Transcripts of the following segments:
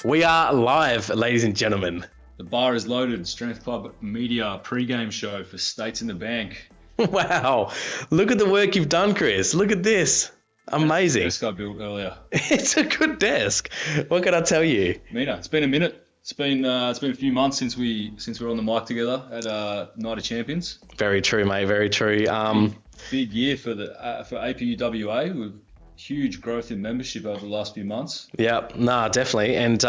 We are live, ladies and gentlemen. The bar is loaded. Strength Club Media pre-game show for States in the Bank. Wow. Look at the work you've done, Kris. Look at this. Amazing. Desk I built earlier. It's a good desk. What can I tell you? Mina, it's been a minute. It's been a few months since we were on the mic together at Night of Champions. Very true, mate. Very true. Big year for APUWA with huge growth in membership over the last few months. Yeah, definitely. And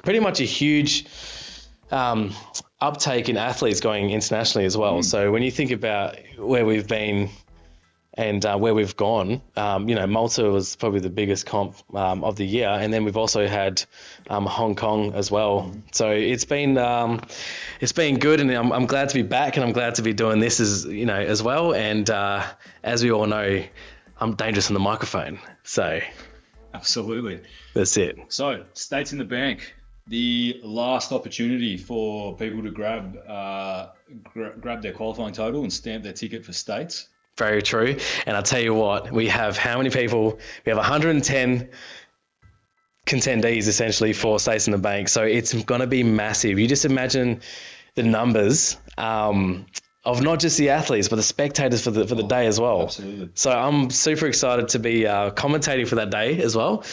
pretty much a huge uptake in athletes going internationally as well. So when you think about where we've been and where we've gone, Malta was probably the biggest comp of the year, and then we've also had Hong Kong as well. So it's been good, and I'm glad to be back, and I'm glad to be doing this as well. And as we all know, I'm dangerous on the microphone. So absolutely, that's it. So States in the Bank, the last opportunity for people to grab their qualifying total and stamp their ticket for States. Very true. And I'll tell you what, we have how many people? We have 110 contendees essentially for States in the Bank. So it's going to be massive. You just imagine the numbers of not just the athletes, but the spectators for the day as well. Absolutely. So I'm super excited to be commentating for that day as well.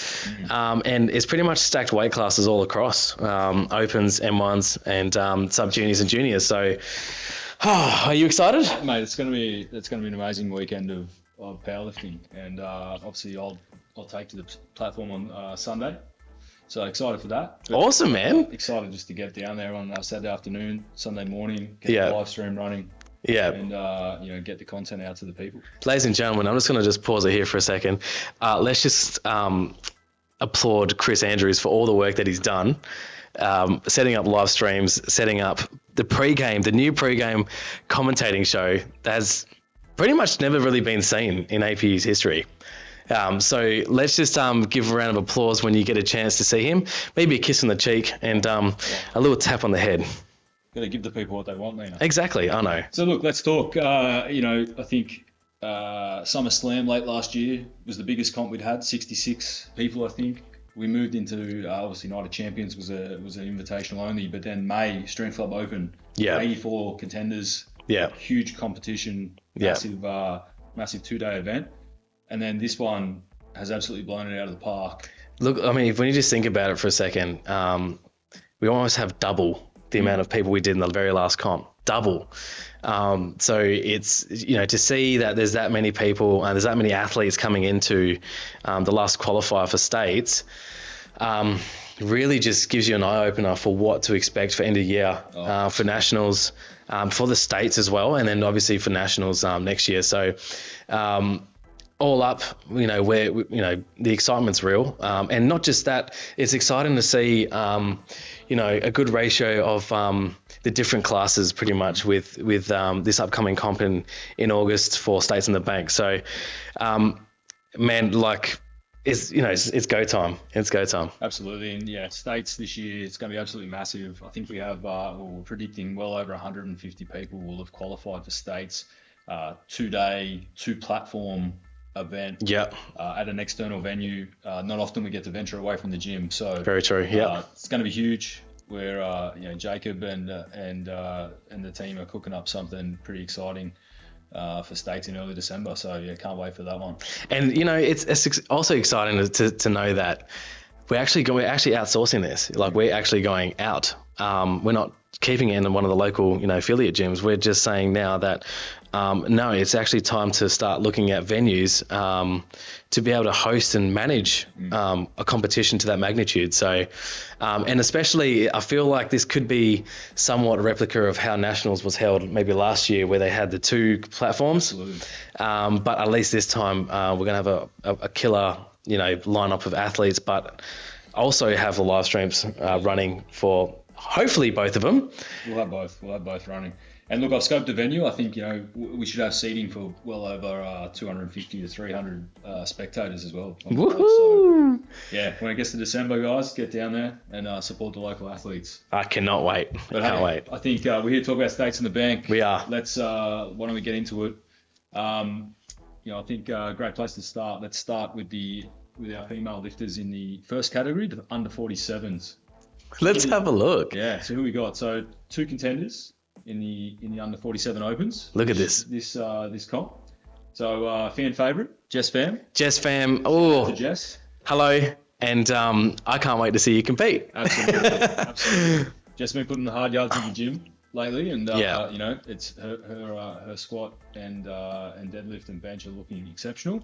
And it's pretty much stacked weight classes all across, opens, M1s, and sub-juniors and juniors. So are you excited? Mate, it's gonna be an amazing weekend of powerlifting, and obviously I'll take to the platform on Sunday. So excited for that. But awesome, man. Excited just to get down there on Saturday afternoon, Sunday morning, get the live stream running. Yeah. And get the content out to the people. Ladies and gentlemen, I'm just going to just pause it here for a second. Let's just applaud Chris Andrews for all the work that he's done, setting up live streams, setting up the new pre-game commentating show that has pretty much never really been seen in APU's history. So let's just give a round of applause when you get a chance to see him. Maybe a kiss on the cheek and a little tap on the head. Got to give the people what they want, Mina. Exactly, I know. So look, let's talk. I think SummerSlam late last year was the biggest comp we'd had, 66 people, I think. We moved into obviously Night of Champions was an invitational only, but then May Strength Club Open, 84 contenders, huge competition, massive 2-day event, and then this one has absolutely blown it out of the park. Look, I mean, when you just think about it for a second, we almost have double the amount of people we did in the very last comp, double. So it's, to see that there's that many people and there's that many athletes coming into the last qualifier for States, really just gives you an eye opener for what to expect for end of year, for nationals, for the States as well. And then obviously for nationals next year. So, all up, where the excitement's real, and not just that. It's exciting to see, a good ratio of the different classes, pretty much with this upcoming comp in August for States in the Bank. So, man, it's go time. It's go time. Absolutely, and States this year it's going to be absolutely massive. I think we have we're predicting well over 150 people will have qualified for States. 2-day, 2-platform event at an external venue. Not often we get to venture away from the gym, so very true. It's going to be huge. Where Jacob and the team are cooking up something pretty exciting for States in early December. So can't wait for that one. And it's also exciting to know that we're actually outsourcing this. Like we're actually going out. We're not keeping it in one of the local affiliate gyms. We're just saying now that no, it's actually time to start looking at venues to be able to host and manage a competition to that magnitude. So, and especially I feel like this could be somewhat a replica of how Nationals was held maybe last year, where they had the 2 platforms. Absolutely. But at least this time we're going to have a killer lineup of athletes, but also have the live streams running for hopefully both of them. We'll have both running. And look, I've scoped the venue. I think, we should have seating for well over 250 to 300 spectators as well. Woohoo! So, when it gets to December, guys, get down there and support the local athletes. I cannot wait. Can't wait. I think we're here to talk about States in the Bank. We are. Let's, why don't we get into it? I think a great place to start. Let's start with the with our female lifters in the first category, the under 47s. Let's have a look. Yeah, so who we got? So 2 contenders in the under 47 opens. Look at this. This comp. So fan favourite, Jess Pham. Jess Pham. Oh, Jess. Hello. And I can't wait to see you compete. Absolutely. Jess been putting the hard yards in the gym lately, and you know, it's her squat and deadlift and bench are looking exceptional.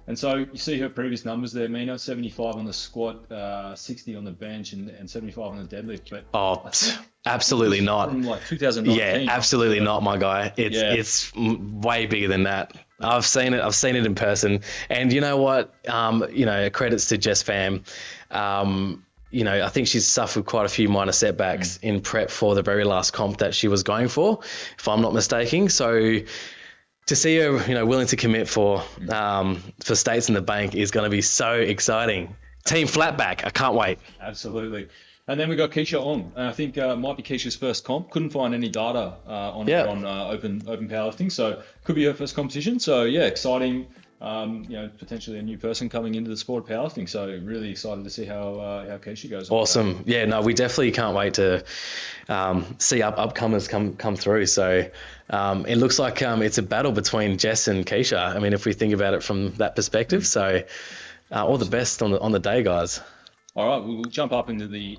And so you see her previous numbers there, Mina, 75 on the squat, 60 on the bench, and 75 on the deadlift. But absolutely not. From like 2019. Yeah, absolutely not, my guy. It's way bigger than that. I've seen it in person. And you know what? You know, credits to Jess Pham. You know, I think she's suffered quite a few minor setbacks in prep for the very last comp that she was going for, if I'm not mistaken. So to see her, you know, willing to commit for States in the Bank is going to be so exciting. Team Flatback, I can't wait. Absolutely. And then we got Keisha Ong. I think might be Keisha's first comp. Couldn't find any data on open powerlifting, so could be her first competition. So yeah, exciting. You know, potentially a new person coming into the sport of powerlifting. So really excited to see how Keisha goes. Awesome. Yeah, no, we definitely can't wait to see upcomers come through. So it looks like it's a battle between Jess and Keisha. I mean, if we think about it from that perspective. So all the best on the day, guys. All right, we'll jump up into the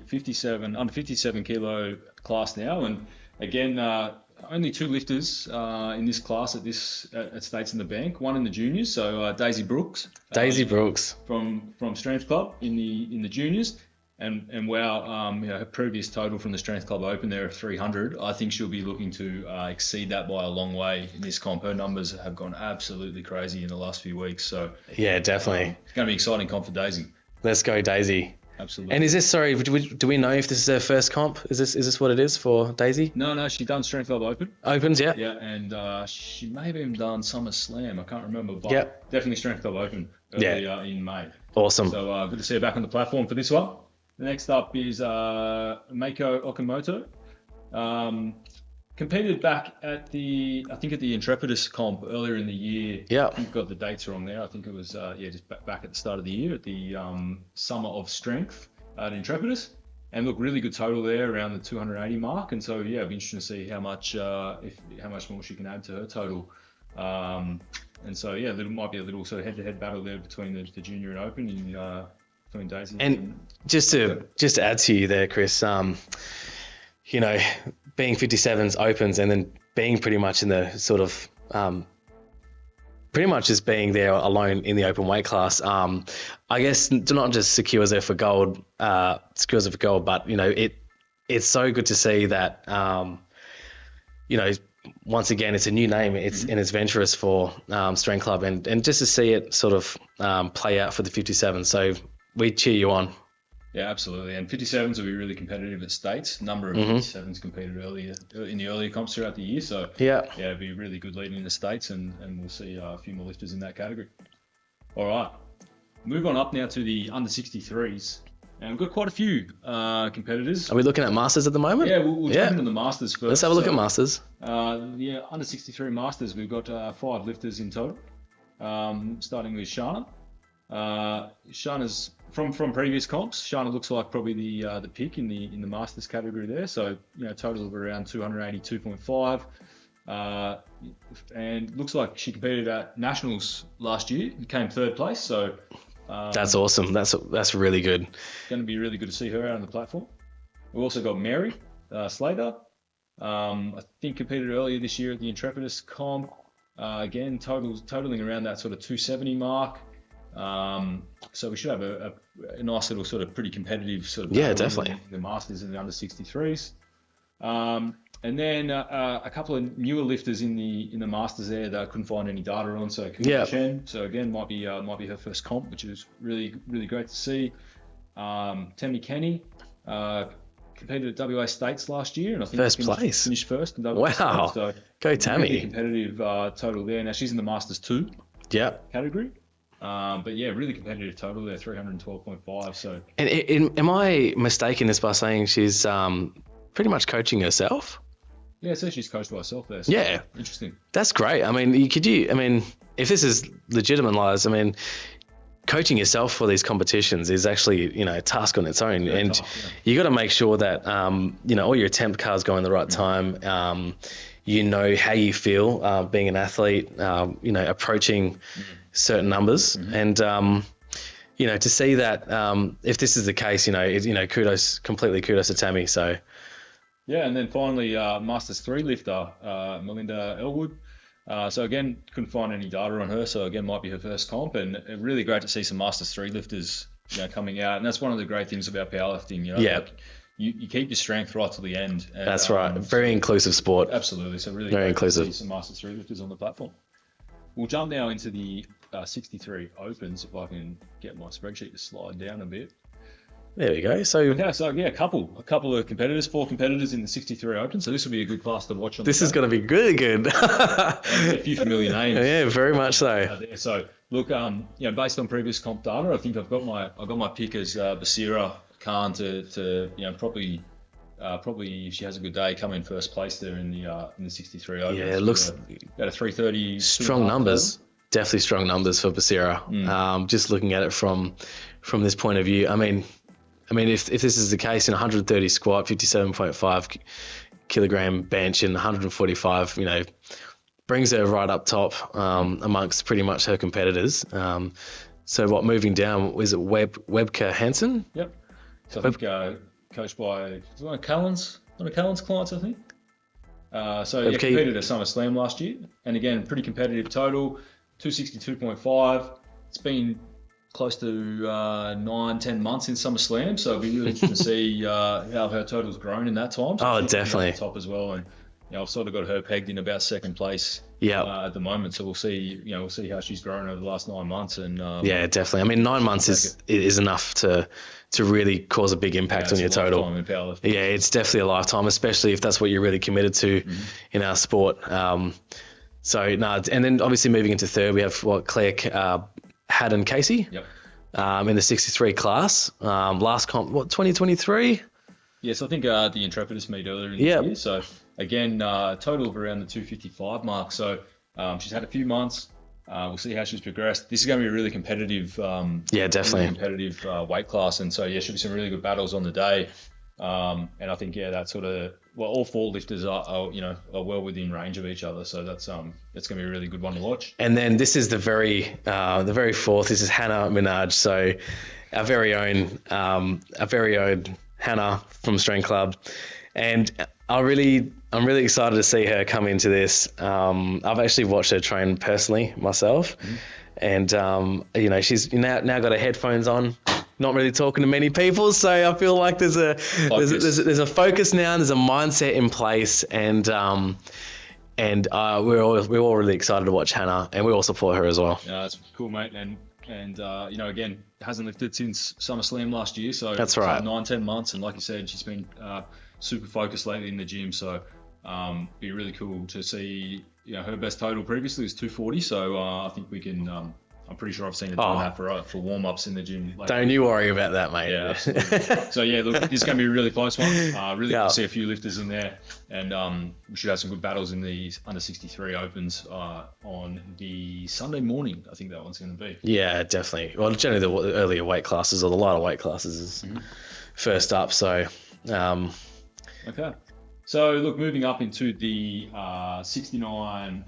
under 57 kilo class now, and again, only 2 lifters in this class at States in the Bank. One in the juniors, so Daisy Brooks. From Strength Club in the juniors, and wow, you know, her previous total from the Strength Club Open there of 300. I think she'll be looking to exceed that by a long way in this comp. Her numbers have gone absolutely crazy in the last few weeks. So yeah, definitely, it's going to be exciting comp for Daisy. Let's go, Daisy. Absolutely. And is this, sorry, do we know if this is her first comp? Is this what it is for Daisy? No, she done Strength Club Open. Opens, yeah. Yeah, and she may have even done Summer Slam. I can't remember, but definitely Strength Club Open in May. Awesome. So good to see her back on the platform for this one. The next up is Meiko Okamoto. Competed back at the Intrepidus comp earlier in the year. Yeah. You've got the dates wrong there. I think it was just back at the start of the year at the Summer of Strength at Intrepidus, and look, really good total there around the 280 mark. And so it'll be interesting to see how much more she can add to her total. And so there might be a little sort of head-to-head battle there between the junior and open between Daisy. And just to add to you there, Kris. You know, being 57s opens and then being pretty much in the sort of pretty much just being there alone in the open weight class, I guess not just secures her for gold, but you know, it's so good to see that you know, once again, it's a new name, and it's venturous for Strength Club, and just to see it sort of play out for the 57. So we cheer you on. Yeah, absolutely. And 57s will be really competitive at States. Number of 57s competed in the earlier comps throughout the year. So it'll be really good leading in the States, and we'll see a few more lifters in that category. All right. Move on up now to the under 63s. And we've got quite a few competitors. Are we looking at Masters at the moment? Yeah, we'll jump into the Masters first. Let's have a look at Masters. Under 63 Masters, we've got 5 lifters in total. Starting with Shana. Shana's from previous comps. Shana looks like probably the pick in the Masters category there. So total of around 282.5, and looks like she competed at Nationals last year and came 3rd place. So that's awesome. That's really good. It's going to be really good to see her out on the platform. We've also got Mary Slater. I think competed earlier this year at the Intrepidus comp. Again, totaling around that sort of 270 mark. So we should have a nice little sort of pretty competitive sort of definitely in the Masters and the under 63s. And then a couple of newer lifters in the Masters there that I couldn't find any data on. So Chen, so again might be her first comp, which is really great to see. Tammy Kenny competed at WA States last year, and I think finished first in WA States. So go Tammy! Really competitive total there. Now she's in the Masters 2 category. But really competitive total there, 312.5. So, and am I mistaken this by saying she's pretty much coaching herself? Yeah, so she's coached by herself there. So yeah, interesting. That's great. I mean, if this is legitimate, Liz, I mean, coaching yourself for these competitions is actually, a task on its own. Yeah, and tough, you got to make sure that, all your attempt cards go in the right time. How you feel being an athlete, approaching certain numbers. And, to see that if this is the case, kudos to Tammy. So, yeah, and then finally, Masters 3 lifter, Melinda Elwood. So again, couldn't find any data on her. So again, might be her first comp, and really great to see some Masters 3 lifters, coming out. And that's one of the great things about powerlifting. You keep your strength right till the end. And, that's right. Very inclusive sport. Absolutely. So really very great inclusive. to see some Masters 3 lifters on the platform. We'll jump now into the 63 Opens. If I can get my spreadsheet to slide down a bit. There we go. So a couple of competitors, 4 competitors in the 63 Open. So this will be a good class to watch. This is going to be really good. A few familiar names. Yeah, very much so. So look, based on previous comp data, I think I've got my pick as Basira Khan to probably if she has a good day, come in first place there in the 63 Open. Yeah, it looks about a 330. Strong numbers. Definitely strong numbers for Basira. Just looking at it from this point of view, I mean, if this is the case, in 130 squat, 57.5 kilogram bench, and 145, brings her right up top amongst pretty much her competitors. So moving down, was it Webke Hansen? Yep. So I think coached by one of Callan's clients, I think. Competed at SummerSlam last year, and again, pretty competitive total, 262.5. It's been close to 9-10 months in SummerSlam, so it'll be really interesting to see how her total's grown in that time. So definitely. At the top as well, and I've sort of got her pegged in about second place at the moment. So we'll see how she's grown over the last 9 months. And definitely. I mean, 9 months is enough to really cause a big impact on your total. In powerlifting. Yeah, it's definitely a lifetime, especially if that's what you're really committed to in our sport. And then obviously moving into third, we have Claire Haddon Casey. Yep. In the 63 class. Last comp, 2023? Yes, I think the Intrepidus meet earlier in the year. So again, total of around the 255 mark. So she's had a few months. We'll see how she's progressed. This is going to be a really competitive, definitely really competitive weight class. And so should be some really good battles on the day. And I think that sort of all 4 lifters are well within range of each other. So that's going to be a really good one to watch. And then this is the very fourth. This is Hannah Minaj. So our very own Hannah from Strength Club, and I'm really excited to see her come into this. I've actually watched her train personally myself, and she's now got her headphones on. Not really talking to many people, so I feel like there's a focus now, and there's a mindset in place, and we're all really excited to watch Hannah, and we all support her as well. Yeah, that's cool, mate. And again, hasn't lifted since SummerSlam last year, so that's right. 9-10 months, and like you said, she's been super focused lately in the gym. So be really cool to see. Her best total previously was 240, so I think we can. I'm pretty sure I've seen her doing that for warm-ups in the gym. Don't you worry about that, mate. Yeah, absolutely. So, look, this is going to be a really close one. Really good to see a few lifters in there. And we should have some good battles in the under 63 Opens on the Sunday morning. I think that one's going to be. Yeah, definitely. Well, generally the earlier weight classes or the lighter weight classes is first up. So, okay. So, look, moving up into the under 69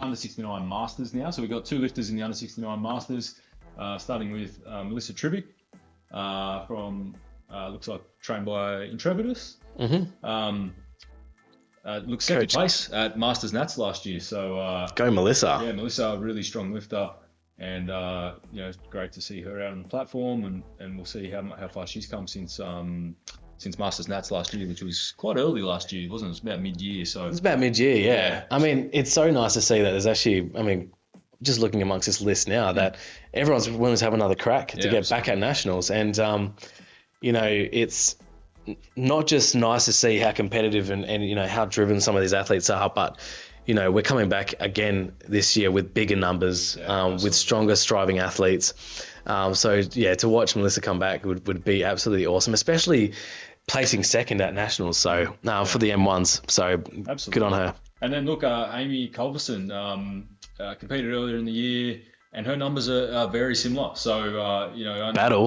Masters now. So we've got 2 lifters in the under 69 Masters, starting with Melissa Tribic from, looks like trained by Intrepidus. Looks second place at Masters Nats last year. So go Melissa. Yeah, Melissa, a really strong lifter. And, it's great to see her out on the platform, and we'll see how far she's come since Masters Nats last year, which was quite early last year, wasn't it? It was about mid-year. So it's about mid-year, yeah. I mean, it's so nice to see that there's actually, just looking amongst this list now, that everyone's willing to have another crack to get back at nationals. And, it's not just nice to see how competitive and how driven some of these athletes are, but, we're coming back again this year with bigger numbers, with stronger striving athletes. To watch Melissa come back would be absolutely awesome, especially placing second at nationals. So for the M1s, so absolutely. Good on her. And then look, Amy Culverson competed earlier in the year and her numbers are very similar. So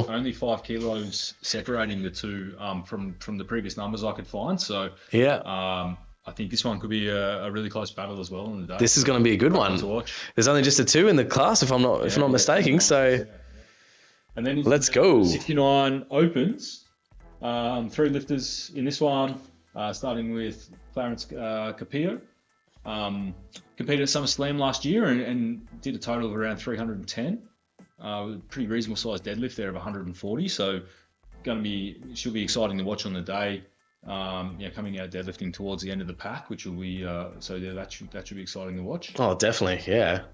only 5 kilos separating the two from the previous numbers I could find. So I think this one could be a really close battle as well on the day. This is going to be a good one. To watch. There's only just a 2 in the class, if I'm not mistaken. So and then let's go. 69 opens. 3 lifters in this one, starting with Clarence Capillo. Competed at SummerSlam last year and did a total of around 310. With a pretty reasonable sized deadlift there of 140. So should be exciting to watch on the day. Coming out deadlifting towards the end of the pack, which will be that should be exciting to watch. Oh, definitely, yeah.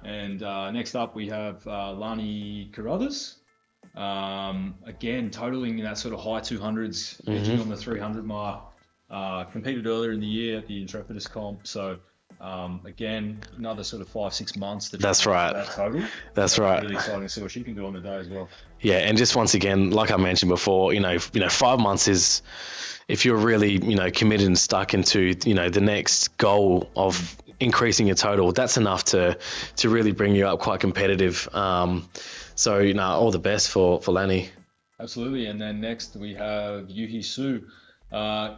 And next up we have Lani Carruthers. Again, totaling in that sort of high 200s, edging on the 300 mark. Competed earlier in the year at the Intrepidus comp, so again, another sort of 5-6 months. That's right. That total. That's right. Really exciting to see what she can do on the day as well. Yeah, and just once again, like I mentioned before, 5 months is, if you're really, committed and stuck into, the next goal of increasing your total, that's enough to really bring you up quite competitive. So, all the best for Lani. Absolutely. And then next we have Yuhi Su.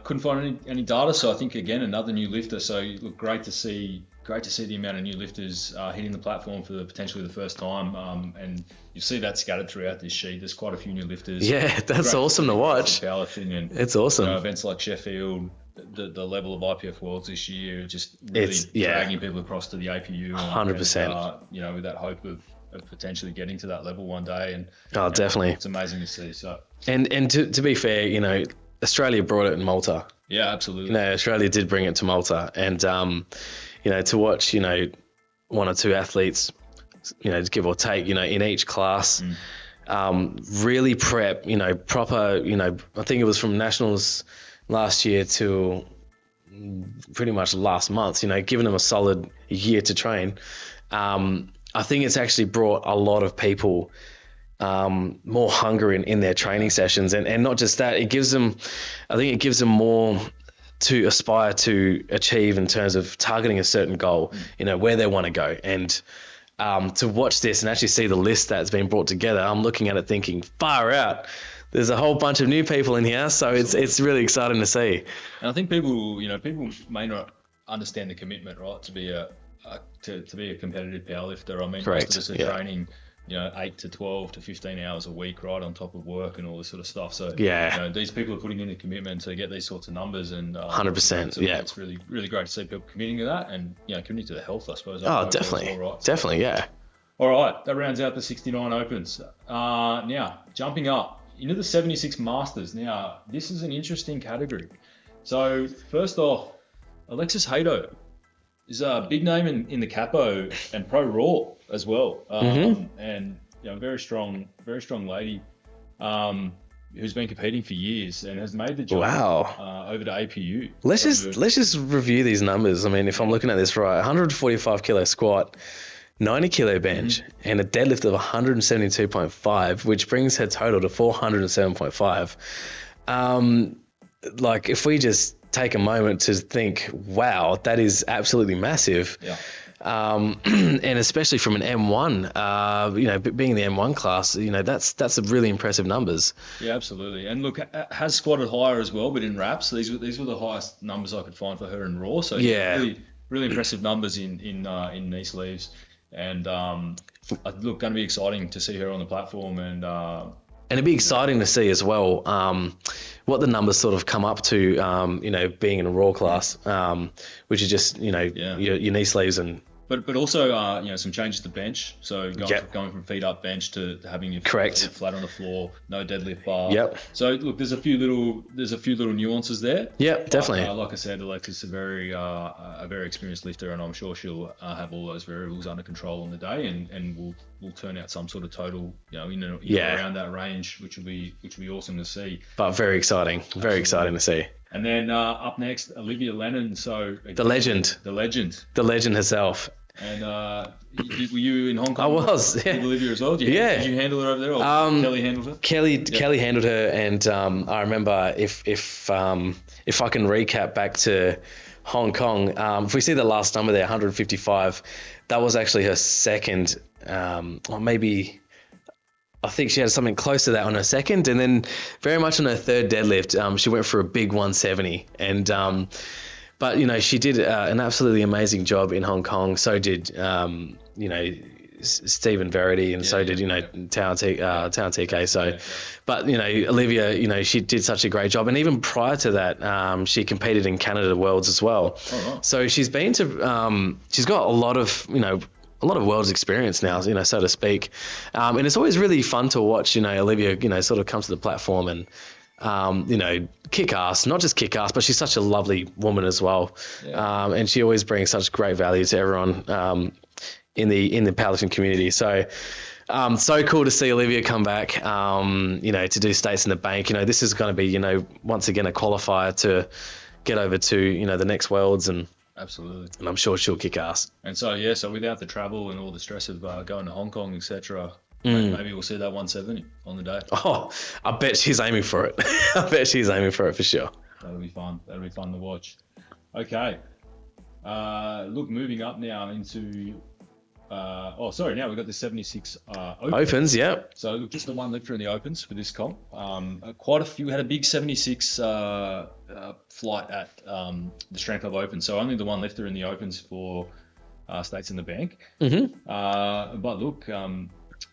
Couldn't find any data, so I think again another new lifter. So look, great to see the amount of new lifters hitting the platform for potentially the first time, and you see that scattered throughout this sheet. There's quite a few new lifters. Yeah, that's awesome to watch. Powerlifting and it's awesome. Events like Sheffield, the level of IPF Worlds this year, just really dragging people across to the APU. 100%. With that hope of potentially getting to that level one day, and definitely, it's amazing to see. So and to be fair, Australia brought it in Malta. Yeah, absolutely. Australia did bring it to Malta, and to watch 1 or 2 athletes, give or take, in each class, really prep, proper, I think it was from nationals last year to pretty much last month, giving them a solid year to train. I think it's actually brought a lot of people more hunger in their training sessions, and not just that, it gives them more to aspire to achieve in terms of targeting a certain goal, where they want to go. And to watch this and actually see the list that's been brought together, I'm looking at it thinking, far out, there's a whole bunch of new people in here, so it's really exciting to see. And I think people may not understand the commitment, right, to be a competitive powerlifter. I mean, correct. Most of us are training 8 to 12 to 15 hours a week, right, on top of work and all this sort of stuff. So these people are putting in a commitment to get these sorts of numbers, and 100%. It's really, really great to see people committing to that, and committing to the health, I suppose. Definitely, well, right? Definitely, yeah. All right, that rounds out the 69 opens. Now jumping up into the 76 masters. Now this is an interesting category. So first off, Alexis Hato is a big name in the capo and pro raw as well, and very strong lady who's been competing for years and has made the jump over to APU. Let's just review these numbers. I mean, if I'm looking at this right, 145 kilo squat, 90 kilo bench, and a deadlift of 172.5, which brings her total to 407.5. Like, if we just take a moment to think, wow, that is absolutely massive. Yeah. And especially from an M1, being in the M1 class, that's a really impressive numbers. Yeah, absolutely. And look, has squatted higher as well, but in reps, these were the highest numbers I could find for her in raw. So really, really impressive numbers in knee sleeves. And look, going to be exciting to see her on the platform, and it'd be exciting to see as well what the numbers sort of come up to, being in a raw class, which is just your knee sleeves and. But also some changes to bench. So going from feet up bench to having your feet flat on the floor, no deadlift bar. Yep. So look, there's a few little nuances there. Yep, definitely. Like I said, Alexis is a very experienced lifter, and I'm sure she'll have all those variables under control on the day, and will turn out some sort of total, around that range, which will be awesome to see. But very exciting, exciting to see. And then up next, Olivia Lennon. So the legend herself. And were you in Hong Kong? I was, yeah. With Olivia as well? Did you handle her over there, or Kelly handled her? Kelly handled her, and I remember if I can recap back to Hong Kong, if we see the last number there, 155, that was actually her second or maybe I think she had something close to that on her second, and then very much on her third deadlift, she went for a big 170. And but you know, she did an absolutely amazing job in Hong Kong. So did you know, Stephen Verity, and so did Tao TK. So, but you know, Olivia, you know, she did such a great job, and even prior to that, she competed in Canada Worlds as well. Oh, wow. So she's been to, she's got a lot of world's experience now, you know, so to speak. And it's always really fun to watch, you know, Olivia, you know, sort of come to the platform and, you know, kick ass, not just kick ass, but she's such a lovely woman as well. Yeah. And she always brings such great value to everyone in the powerlifting community. So, so cool to see Olivia come back, you know, to do States in the Bank. You know, this is going to be, you know, once again, a qualifier to get over to, you know, the next Worlds, and absolutely. And I'm sure she'll kick ass. And so, yeah, so without the travel and all the stress of going to Hong Kong, etc., maybe we'll see that 170 on the day. Oh, I bet she's aiming for it. I bet she's aiming for it for sure. That'll be fun. That'll be fun to watch. Okay. Look, moving up now into... now we've got the 76 Opens, yeah. So look, just the one lifter in the Opens for this comp. Quite a few had a big 76 flight at the Strength Club Open. So only the one lifter in the Opens for States in the Bank. Mm-hmm. But look,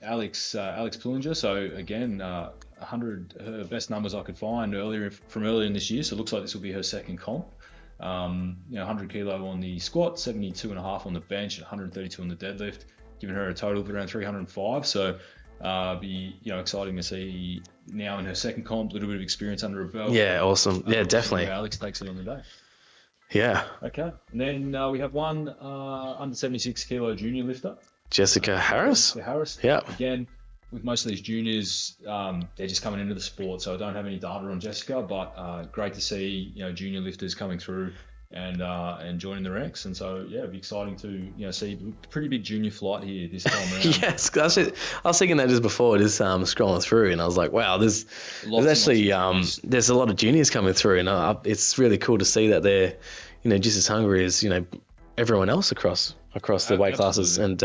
Alex Pullinger. So again, 100 her best numbers I could find earlier in this year. So it looks like this will be her second comp. You know, 100 kilo on the squat, 72.5 on the bench, 132 on the deadlift, giving her a total of around 305. So, be, you know, exciting to see now in her second comp, a little bit of experience under her belt. Yeah, awesome. Yeah, definitely. Alex takes it on the day. Yeah. Okay. And then we have one under 76 kilo junior lifter, Jessica Harris. Yeah. Again, with most of these juniors, they're just coming into the sport, so I don't have any data on Jessica, but great to see, you know, junior lifters coming through and joining the ranks. And so, yeah, it'd be exciting to, you know, see a pretty big junior flight here this time around. Yes, I was thinking that just before, just scrolling through, and I was like, wow, there's actually there's a lot of juniors coming through, and it's really cool to see that they're, you know, just as hungry as, you know, everyone else across the weight classes. And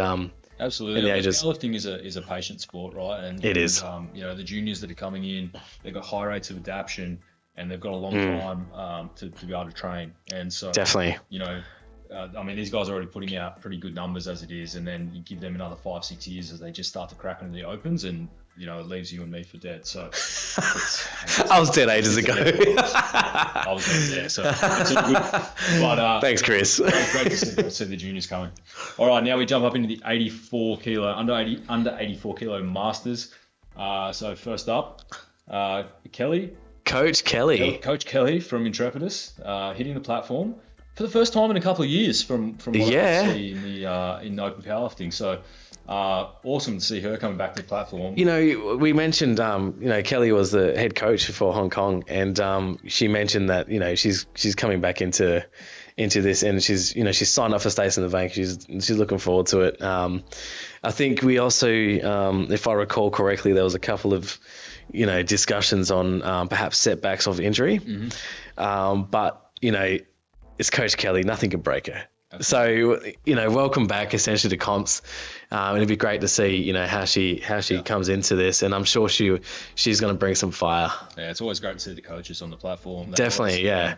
absolutely. In the ages. Powerlifting is a patient sport, right? And it is. You know, the juniors that are coming in, they've got high rates of adaptation, and they've got a long time to be able to train. And so, definitely, you know, I mean, these guys are already putting out pretty good numbers as it is, and then you give them another 5-6 years as they just start to crack into the Opens, and you know, it leaves you and me for dead. So I was dead ages ago. I was dead, yeah. So it's a good. But thanks, Chris. Great to see the juniors coming. All right, now we jump up into the 84 kilo under 84 kilo masters. So first up, Kelly. Coach Kelly from Intrepidus, hitting the platform for the first time in a couple of years from what I can see in open powerlifting. So awesome to see her coming back to the platform. You know, we mentioned you know, Kelly was the head coach for Hong Kong, and she mentioned that, you know, she's coming back into this, and she's signed up for States in the Bank. She's looking forward to it. I think we also, if I recall correctly, there was a couple of, you know, discussions on perhaps setbacks of injury. Mm-hmm. But, you know, it's Coach Kelly, nothing can break her. So, you know, welcome back essentially to comps. And it'd be great to see, you know, how she comes into this, and I'm sure she's going to bring some fire. Yeah, it's always great to see the coaches on the platform. Definitely, yeah.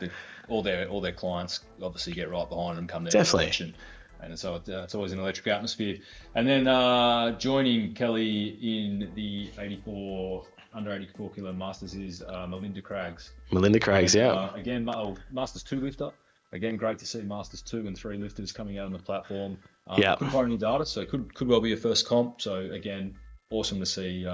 All their clients obviously get right behind them, come there. Definitely. And so it's always an electric atmosphere. And then joining Kelly in the under 84 kilo masters is Melinda Craggs. Yeah. Again, Masters 2 lifter. Again, great to see Masters 2 and 3 lifters coming out on the platform. Couldn't find any data, so could well be a first comp. So again, awesome to see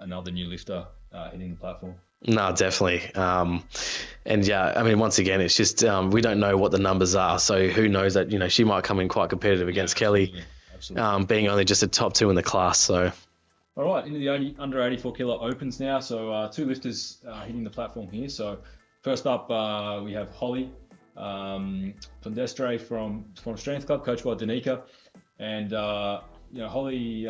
another new lifter hitting the platform. No, definitely. And yeah, I mean, once again, it's just we don't know what the numbers are, so who knows that, you know, she might come in quite competitive against Kelly, absolutely. Being only just a top 2 in the class. So. All right, into the under 84 kilo opens now. So 2 lifters hitting the platform here. So first up, we have Holly Pondestre from Strength Club, coached by Danica, and you know, Holly.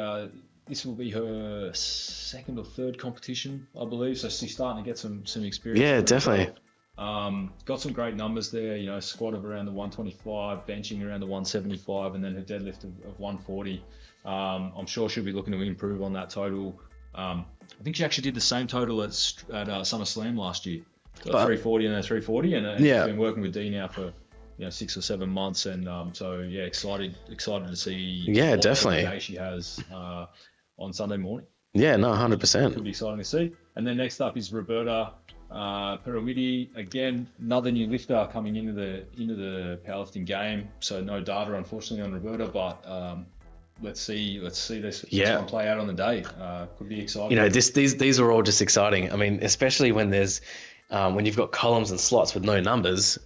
This will be her second or third competition, I believe. So she's starting to get some experience. Yeah, definitely. Got some great numbers there, you know, squat of around the 125, benching around the 175, and then her deadlift of 140. I'm sure she'll be looking to improve on that total. I think she actually did the same total at SummerSlam last year. So 340 and a 340, and she's been working with Dee now for 6 or 7 months, and so yeah, excited to see what definitely day she has on Sunday morning. Yeah, no, 100%. It'll be exciting to see. And then next up is Roberta Perawiti. Again, another new lifter coming into the powerlifting game. So no data, unfortunately, on Roberta, but let's see this one play out on the day. Could be exciting. You know, these are all just exciting. I mean, especially when there's when you've got columns and slots with no numbers.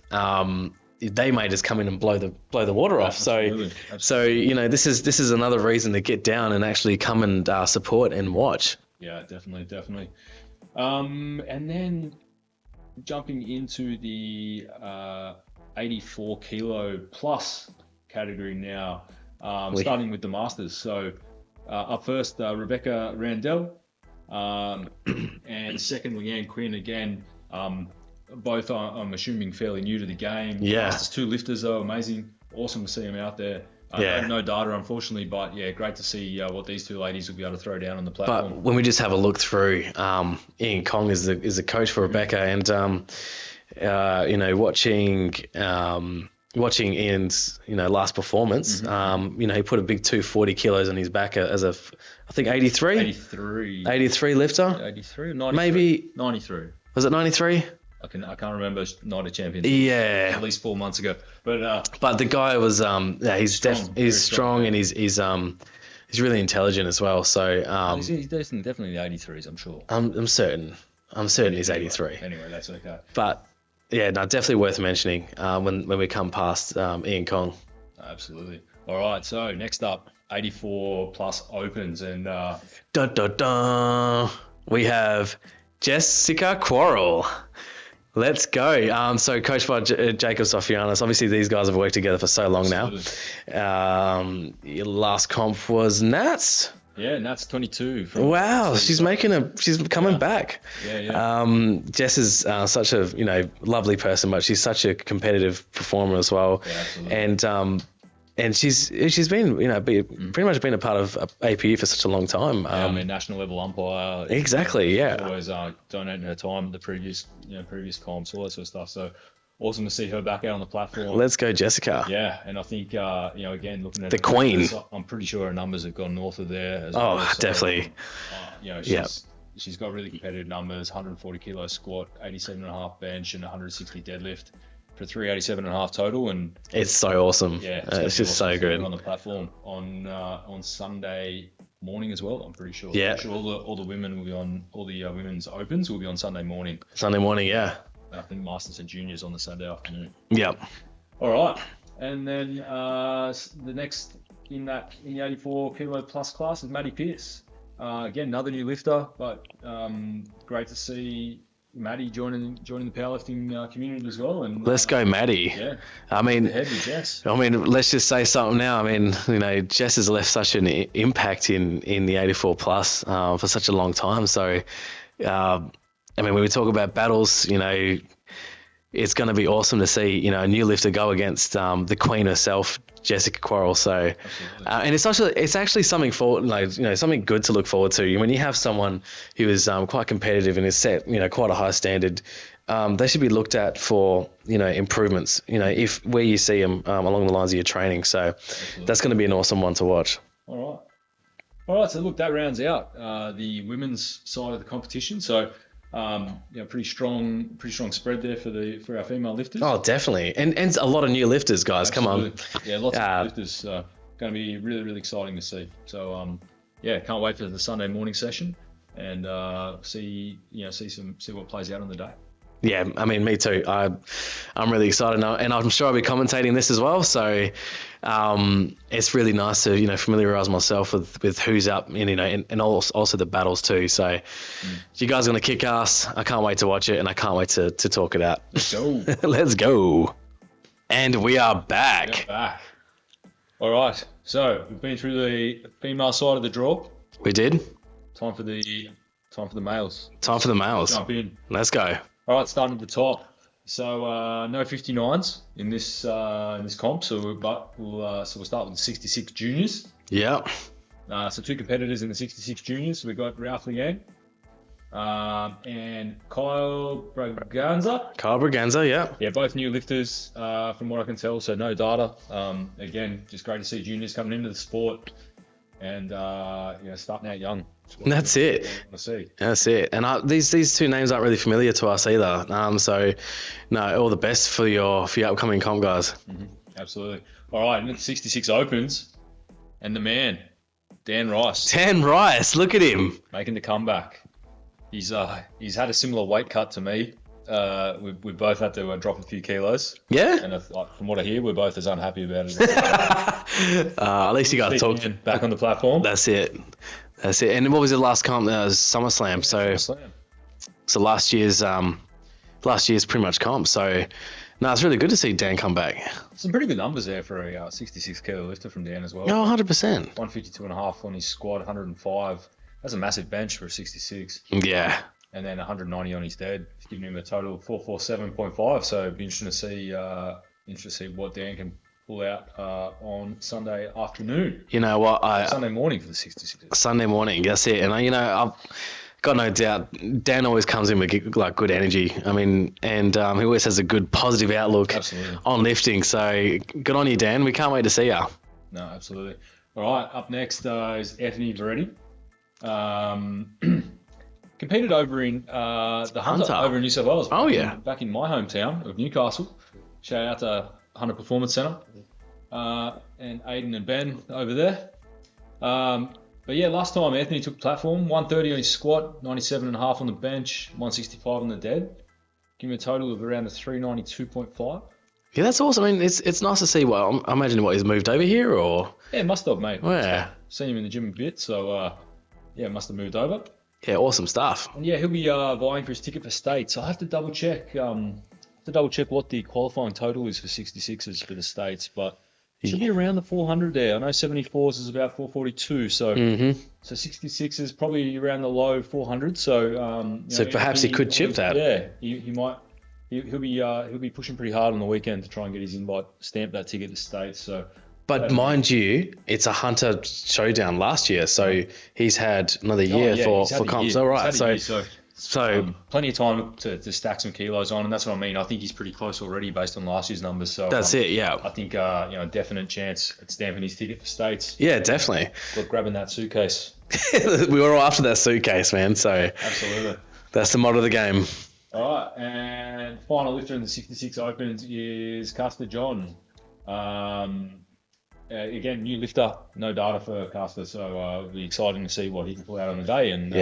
They may just come in and blow the water off. Absolutely. So you know, this is another reason to get down and actually come and support and watch. Yeah, definitely. And then jumping into the 84 kilo plus category now, starting with the Masters. So up first, Rebecca Randell, and second, Leanne Quinn. Again, both I'm assuming fairly new to the game. Yeah. Masters 2 lifters though, amazing. Awesome to see them out there. No data, unfortunately, but yeah, great to see what these two ladies will be able to throw down on the platform. But when we just have a look through, Ian Kong is the coach for Rebecca, and you know, watching Ian's last performance, you know, he put a big 240 kilos on his back as a, I think 83 lifter, 83 or 93? Maybe 93. Was it 93? I can't remember. Not a champion. Yeah, at least 4 months ago. But the guy was he's strong and he's really intelligent as well. So he's definitely the 83s. I'm sure. I'm certain he's 83. Anyway, that's okay. But yeah, no, definitely worth mentioning when we come past Ian Kong. Absolutely. All right. So next up, 84 plus opens, and we have Jessica Quarrell. Let's go. So coached by Jacob Sofianos. Obviously, these guys have worked together for so long now. Your last comp was Nats. Yeah, Nats 22. Wow, she's coming back. Yeah. Jess is such a lovely person, but she's such a competitive performer as well. Yeah, absolutely. And she's been pretty much been a part of APU for such a long time. National level umpire. Exactly. Yeah. Always donating her time, the previous comps, all that sort of stuff. So awesome to see her back out on the platform. Let's go, Jessica. Yeah, and I think again looking at the Queen. Numbers, I'm pretty sure her numbers have gone north of there as well. So, definitely. She's got really competitive numbers: 140 kilo squat, 87.5 bench, and 160 deadlift. For 387.5 total, and it's so awesome. Yeah, it's just so good on the platform on Sunday morning as well. I'm pretty sure. Yeah, I'm sure all the women will be on, all the women's opens will be on Sunday morning. Yeah. I think Masters and Juniors on the Sunday afternoon. Yep. All right, and then the next in the 84 kilo plus class is Maddie Pierce. Again, another new lifter, but great to see Maddie joining the powerlifting community as well. And let's go, Maddie. Yeah. I mean, Jess. Let's just say something now. I mean, Jess has left such an impact in the 84 plus for such a long time. So, when we talk about battles, it's going to be awesome to see, a new lifter go against the Queen herself, Jessica Quarrell. So, and it's actually something something good to look forward to. When you have someone who is quite competitive and is set, quite a high standard, they should be looked at for, improvements, if where you see them along the lines of your training. So that's going to be an awesome one to watch. All right. So look, that rounds out the women's side of the competition. So, pretty strong spread there for our female lifters. Oh, definitely, and a lot of new lifters, guys. Absolutely. Come on. Yeah, lots of lifters. Going to be really, really exciting to see. So, can't wait for the Sunday morning session and see what plays out on the day. Yeah, me too. I'm really excited now, and I'm sure I'll be commentating this as well. So it's really nice to familiarise myself with who's up, and also the battles too. So you guys are gonna kick ass. I can't wait to watch it, and I can't wait to talk it out. Let's go. Let's go. And we are back. All right. So we've been through the female side of the draw. We did. Time for the males. Time for the males. Jump in. Let's go. All right, starting at the top. So no 59s in this comp. So we'll start with the 66 juniors. Yeah. So 2 competitors in the 66 juniors. We've got Ralph Liang and Kyle Braganza. Kyle Braganza, yeah. Yeah, both new lifters from what I can tell. So no data. Again, just great to see juniors coming into the sport and starting out young. That's it. Want to see. That's it. And these two names aren't really familiar to us either. So, no, all the best for your upcoming comp, guys. Mm-hmm. Absolutely. All right, and the 66 opens, and the man, Dan Rice. Dan Rice, look at him making the comeback. He's had a similar weight cut to me. We both had to drop a few kilos. Yeah. And from what I hear, we're both as unhappy about it. At least you guys talked back on the platform. That's it. And what was the last comp? That was SummerSlam. So last year's pretty much comp. So no, it's really good to see Dan come back. Some pretty good numbers there for a 66 kilo lifter from Dan as well. Oh, 100%. 152.5 on his squat, 105. That's a massive bench for a 66. Yeah. And then 190 on his dead, giving him a total of 447.5. So it'd be interesting to see what Dan can pull out on Sunday afternoon. You know what? Sunday morning for the 66. Sunday morning, that's it. And I've got no doubt Dan always comes in with good energy. I mean, and he always has a good positive outlook on lifting. So good on you, Dan. We can't wait to see you. No, absolutely. All right, up next is Anthony Veretti. Competed over in the Hunter over in New South Wales. Back in my hometown of Newcastle. Shout out to Hunter Performance Centre and Aiden and Ben over there. But yeah, last time Anthony took platform, 130 on his squat, 97.5 on the bench, 165 on the dead. Give him a total of around the 392.5. Yeah, that's awesome. I mean, it's nice to see. Well, I imagine he's moved over here, or yeah, must have, mate. Yeah, seen him in the gym a bit, so must have moved over. Yeah, awesome stuff. And yeah, he'll be vying for his ticket for states. So I have to double check. What the qualifying total is for 66s for the states, but it should be around the 400 there. I know 74s is about 442, so 66s probably around the low 400. So perhaps he could chip that. Yeah, he might. He'll be pushing pretty hard on the weekend to try and get his invite, stamp that ticket to states. So. But mind you, it's a Hunter showdown last year, so he's had another year for comps. All right, so plenty of time to stack some kilos on, and that's what I mean. I think he's pretty close already based on last year's numbers. So that's it. Yeah, I think definite chance at stamping his ticket for states. Yeah, definitely. But grabbing that suitcase. We were all after that suitcase, man. So absolutely, that's the motto of the game. All right, and final lifter in the 66 Opens is Caster John. Again, new lifter, no data for Caster, so it'll be exciting to see what he can pull out on the day and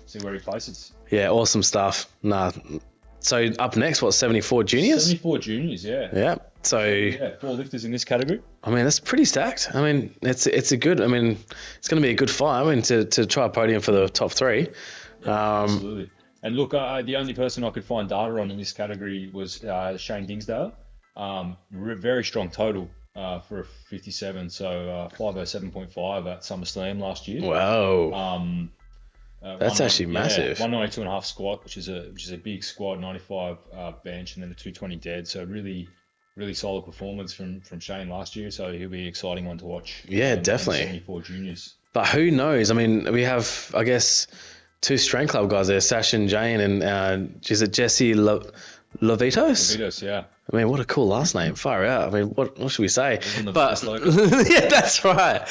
see where he places. Yeah, awesome stuff. So up next, 74 juniors? 74 juniors, yeah. Yeah. So 4 lifters in this category. I mean, that's pretty stacked. I mean, it's a good. I mean, it's going to be a good fight. I mean, to try a podium for the top 3. Yeah, absolutely. And look, the only person I could find data on in this category was Shane Dingsdale. Very strong total. For a 57, so 507.5 at SummerSlam last year. Wow. That's actually massive. 192.5 squat, which is a big squat, 95 bench, and then a 220 dead. So really, really solid performance from Shane last year. So he'll be an exciting one to watch. Yeah, definitely. 74 juniors. But who knows? I mean, we have, I guess, 2 Strength Club guys there, Sash and Jane, and is it Jesse Lovitos? Lovitos, yeah. I mean, what a cool last name. Far out. I mean, what should we say? But yeah, that's right.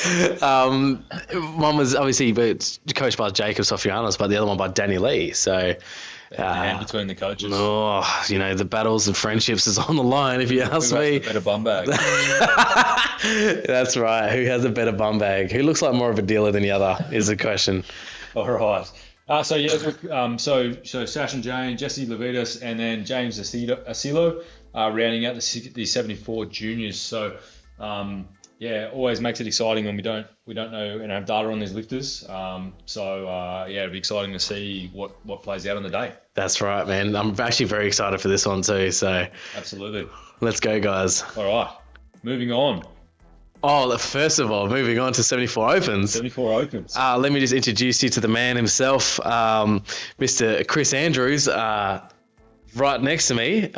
One was obviously coached by Jacob Sofianos, but the other one by Danny Lee. So and between the coaches. The battles and friendships is on the line, if you ask me. Who has the better bum bag? That's right. Who has a better bum bag? Who looks like more of a dealer than the other is the question. All right. So Sash and Jane, Jesse Levitas, and then James Asilo rounding out the 74 juniors. So always makes it exciting when we don't know and have data on these lifters. It'll be exciting to see what plays out on the day. That's right, man. I'm actually very excited for this one too. So absolutely, let's go, guys. All right, moving on. Oh, first of all, moving on to 74 Opens. 74 Opens. Let me just introduce you to the man himself, Mr. Chris Andrews. right next to me.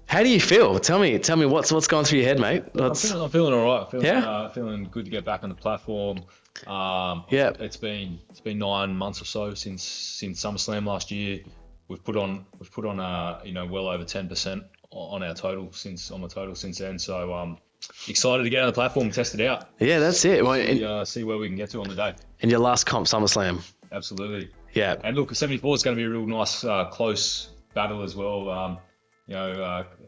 How do you feel? Tell me what's going through your head, mate? I'm feeling all right. Yeah? Feeling good to get back on the platform. Yeah. It's been 9 months or so since SummerSlam last year. We've put on well over 10% on the total since then. So excited to get on the platform and test it out. Yeah, that's it. Well, See where we can get to on the day. in your last comp SummerSlam. Absolutely. Yeah. And look, 74 is going to be a real nice close battle as well.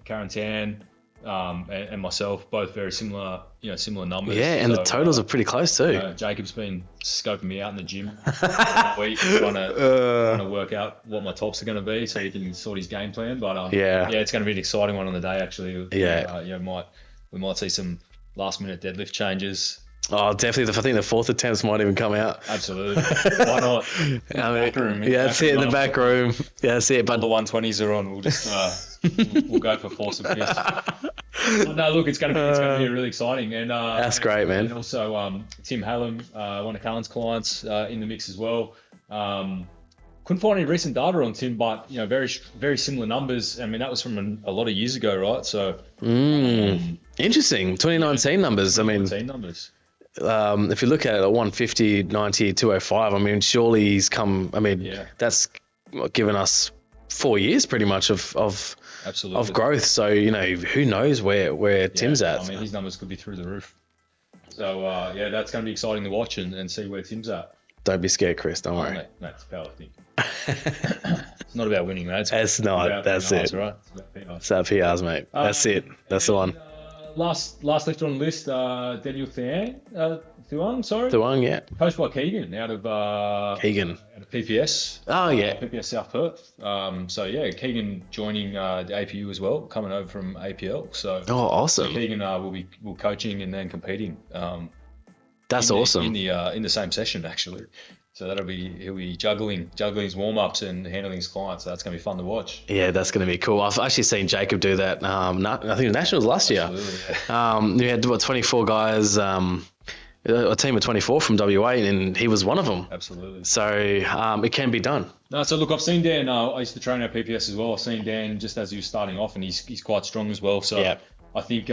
Karen Tan and myself, both very similar numbers. Yeah, and the totals are pretty close too. Jacob's been scoping me out in the gym all week, trying to work out what my tops are going to be so he can sort his game plan. But it's going to be an exciting one on the day actually. We might see some last minute deadlift changes. Oh, definitely. I think the fourth attempts might even come out. Absolutely. Why not? Back room, that's it in the back room. Yeah, that's it. But the 120s are on. We'll just we'll go for force of fist. No, look, it's going to be really exciting, and that's great, man. And also, Tim Hallam, one of Callan's clients, in the mix as well. Couldn't find any recent data on Tim, but very very similar numbers. I mean, that was from a lot of years ago, right? So interesting. 2019 numbers. 2019 numbers. If you look at it at 150, 90, 205, I mean, surely he's come. I mean, that's given us 4 years pretty much of growth. So who knows where Tim's at. I mean, his numbers could be through the roof. So that's going to be exciting to watch and see where Tim's at. Don't be scared, Chris. Don't worry. Mate, it's powerlifting. It's not about winning, mate. It's not. That's it. Right? It's about PRs, mate. That's it. That's the one. Last lifter on the list, Daniel Thuang, sorry. Thuang, yeah. Coached by Keegan out of PPS. Oh, yeah. PPS South Perth. Keegan joining the APU as well, coming over from APL. So awesome. Keegan will be coaching and then competing. That's awesome. In the same session actually. So he'll be juggling his warm-ups and handling his clients. So that's going to be fun to watch. Yeah, that's going to be cool. I've actually seen Jacob do that. I think the Nationals last year. Yeah. We had 24 guys, a team of 24 from WA, and he was one of them. Absolutely. So it can be done. No, so look, I've seen Dan. I used to train at PPS as well. I've seen Dan just as he was starting off, and he's quite strong as well. So I think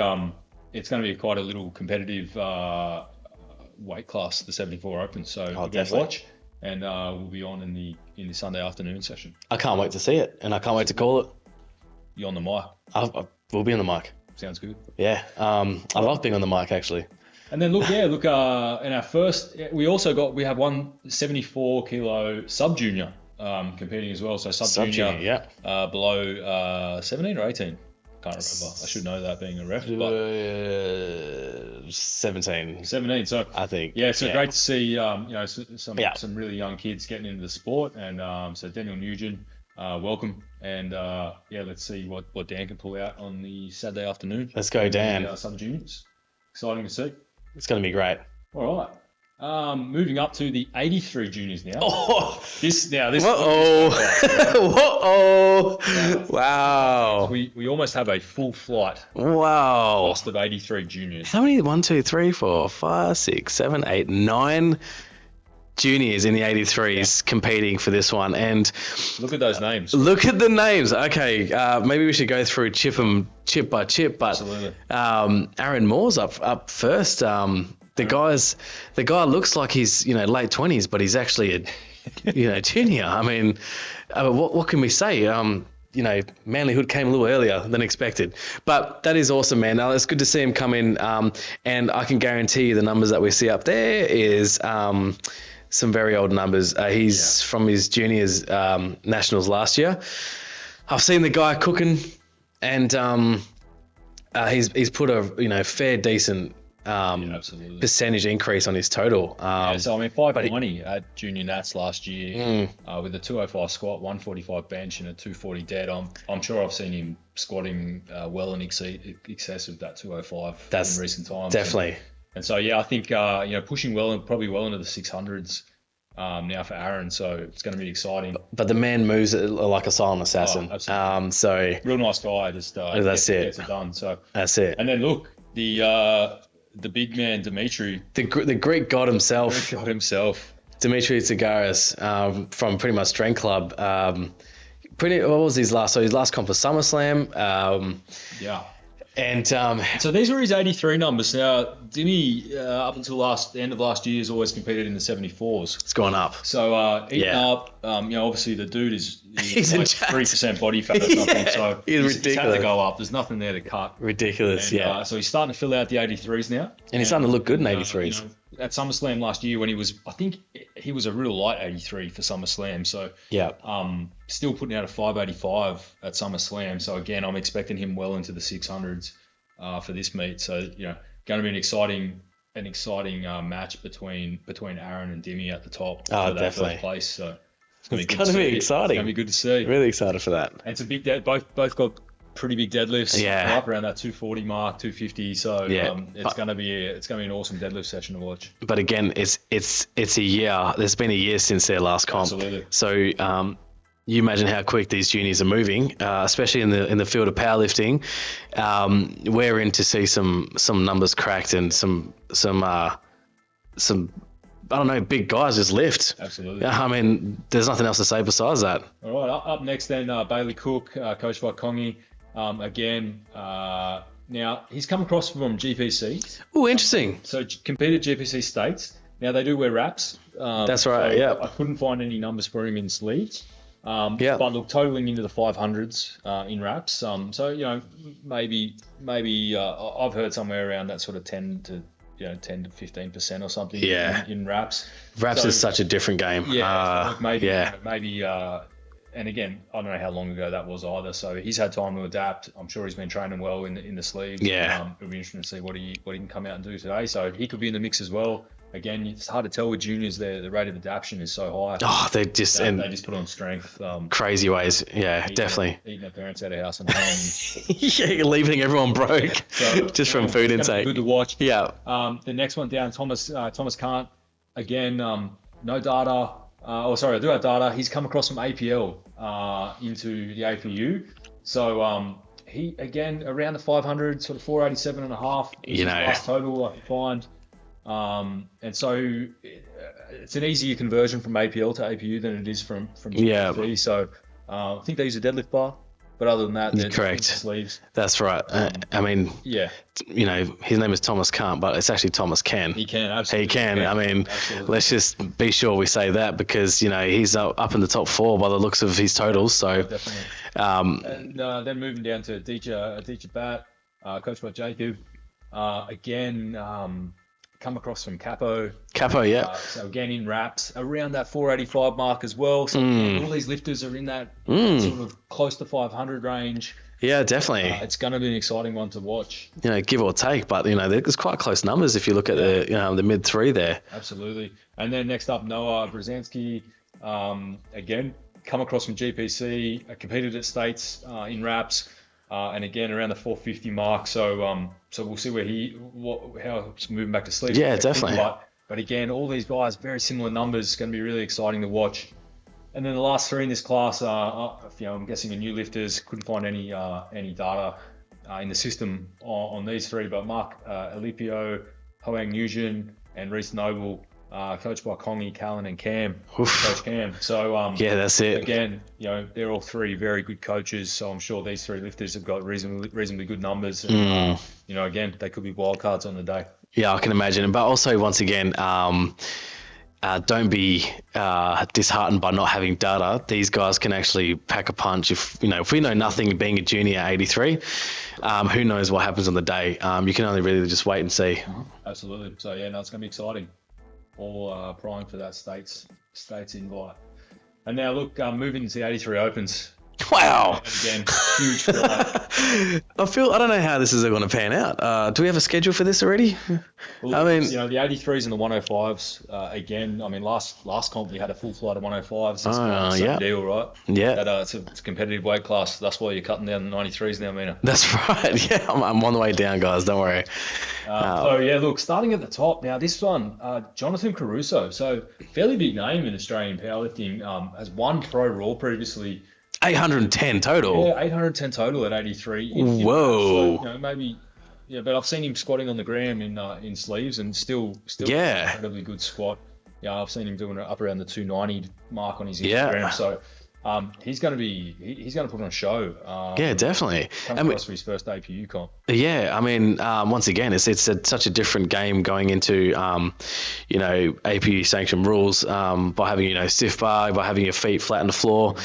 it's going to be quite a little competitive weight class, the 74 Open. So we're going to watch. And we'll be on in the Sunday afternoon session. I can't wait to see it, and I can't wait to call it. You on the mic? We'll be on the mic. Sounds good. Yeah, I love being on the mic actually. And then in our first, we have one 74 kilo sub junior competing as well. So sub junior, below 17 or 18. Can't remember. I should know that being a ref. But 17. 17. So I think. Yeah. So great to see some really young kids getting into the sport, and so Daniel Nugent, welcome, and let's see what Dan can pull out on the Saturday afternoon. Let's go, Dan. Sub juniors. Exciting to see. It's going to be great. All right. Moving up to the 83 juniors now. This. Wow. We almost have a full flight. Wow. Lost of 83 juniors. How many? 1, 2, 3, 4, 5, 6, 7, 8, 9 juniors in the 83s competing for this one. And look at those names. Look at the names. Okay, maybe we should go through chip by chip. But absolutely. Aaron Moore's up first. The guy looks like he's late 20s, but he's actually a junior. I mean, what can we say? Manlyhood came a little earlier than expected, but that is awesome, man. Now it's good to see him come in, and I can guarantee you the numbers that we see up there is some very old numbers. He's from his juniors nationals last year. I've seen the guy cooking, and he's put a fair decent percentage increase on his total. So I mean 520 at junior nats last year with a 205 squat, 145 bench, and a 240 dead. I'm sure I've seen him squatting well in excess of that 205 in recent times. Definitely. And so I think pushing well and probably well into the 600s now for Aaron. So it's going to be exciting. But the man moves like a silent assassin. Absolutely. So real nice guy. Just that's it. Gets it done. So that's it. And then look, the big man, Dimitri. The Greek god himself. Dimitri Tsigaris from pretty much Strength Club. What was his last? So his last comp was SummerSlam. Yeah. And so these were his 83 numbers. Now, Dimmy, up until the end of last year, has always competed in the 74s. It's gone up. So eating up, obviously the dude he's like 3% body fat or something. So he's ridiculous. He's had to go up. There's nothing there to cut. Ridiculous, and, so he's starting to fill out the 83s now. And he's starting to look good in 83s. At SummerSlam last year, when I think he was a real light 83 for SummerSlam. So still putting out a 585 at SummerSlam. So again, I'm expecting him well into the 600s for this meet. So going to be an exciting match between Aaron and Dimmy at the top for that definitely. first place. So it's going to be exciting. It's going to be good to see. Really excited for that. And it's a big both got pretty big deadlifts. Yeah. Up around that 240 mark, 250. So it's going to be an awesome deadlift session to watch. But again, it's a year. There's been a year since their last comp. Absolutely. So you imagine how quick these juniors are moving, especially in the field of powerlifting. We're in to see some numbers cracked and some I don't know, big guys just lift. Absolutely. I mean, there's nothing else to say besides that. All right, up next then, Bailey Cook, coached by Kongi. Now he's come across from GPC. Oh, interesting. So competed GPC states. Now they do wear wraps. That's right. So I couldn't find any numbers for him in sleeves. But look, totaling into the 500s in wraps. So maybe I've heard somewhere around that sort of 10 to 15% or something. In wraps. Wraps is such a different game. Maybe. And again, I don't know how long ago that was either. So he's had time to adapt. I'm sure he's been training well in the sleeves. Yeah. It'll be interesting to see what he can come out and do today. So he could be in the mix as well. Again, it's hard to tell with juniors. The rate of adaptation is so high. Oh, they just put on strength. Crazy ways. Yeah, definitely. Eating their parents out of house and home. Yeah, leaving everyone broke just from food intake. Good to watch. Yeah. The next one down, Thomas Kant. Again, no data. I do have data. He's come across from APL into the APU. So he again around the 500, sort of 487 and a half. Last total I can find. And so it's an easier conversion from APL to APU than it is from GPC. So I think they use a deadlift bar, but other than that, they're correct. Sleeves. That's right. I mean, his name is Thomas Kant, but it's actually Thomas Ken. He can, absolutely. He can. I mean, let's just be sure we say that because he's up in the top 4 by the looks of his totals. So definitely. And then moving down to Aditya Bat, coached by Jacob. Again. Come across from Capo, yeah. So again in wraps around that 485 mark as well. So all these lifters are in that sort of close to 500 range. Yeah, definitely. It's going to be an exciting one to watch. Give or take, but there's quite close numbers if you look at the mid 3 there. Absolutely. And then next up, Noah Brzezinski, again come across from GPC, competed at states in wraps. And again around the 450 mark, so we'll see how it's moving back to sleep. Yeah, definitely. But again, all these guys, very similar numbers. It's going to be really exciting to watch. And then the last 3 in this class, I'm guessing the new lifters. Couldn't find any data in the system on these 3, but Mark Alipio, Hoang Nugent, and Reese Noble. Coached by Kongi, Callan, and Cam. Coach Cam. So that's it. Again, they're all 3 very good coaches. So I'm sure these 3 lifters have got reasonably good numbers. And again, they could be wild cards on the day. Yeah, I can imagine. But also, once again, don't be disheartened by not having data. These guys can actually pack a punch. If we know nothing, being a junior at 83, who knows what happens on the day? You can only really just wait and see. Absolutely. So it's going to be exciting. All primed for that states invite. And now look, moving into the 83 Opens. Wow. Again, huge flight. I don't know how this is going to pan out. Do we have a schedule for this already? Well, the 83s and the 105s, again, I mean, last comp we had a full flight of 105s. Same deal, right? Yeah. It's a competitive weight class. That's why you're cutting down the 93s now, Mina. That's right. Yeah, I'm on the way down, guys. Don't worry. Look, starting at the top. Now, this one, Jonathan Caruso. So, fairly big name in Australian powerlifting. Has won Pro Raw previously. 810 total. Yeah, 810 total at 83. Whoa. So, maybe, but I've seen him squatting on the gram in sleeves and still incredibly good squat. Yeah, I've seen him doing it up around the 290 mark on his Instagram. So, He's going to put on a show. Yeah, definitely. Coming across for his first APU comp. Yeah, I mean, once again, it's such a different game going into, APU sanctioned rules by having, stiff bar, by having your feet flat on the floor,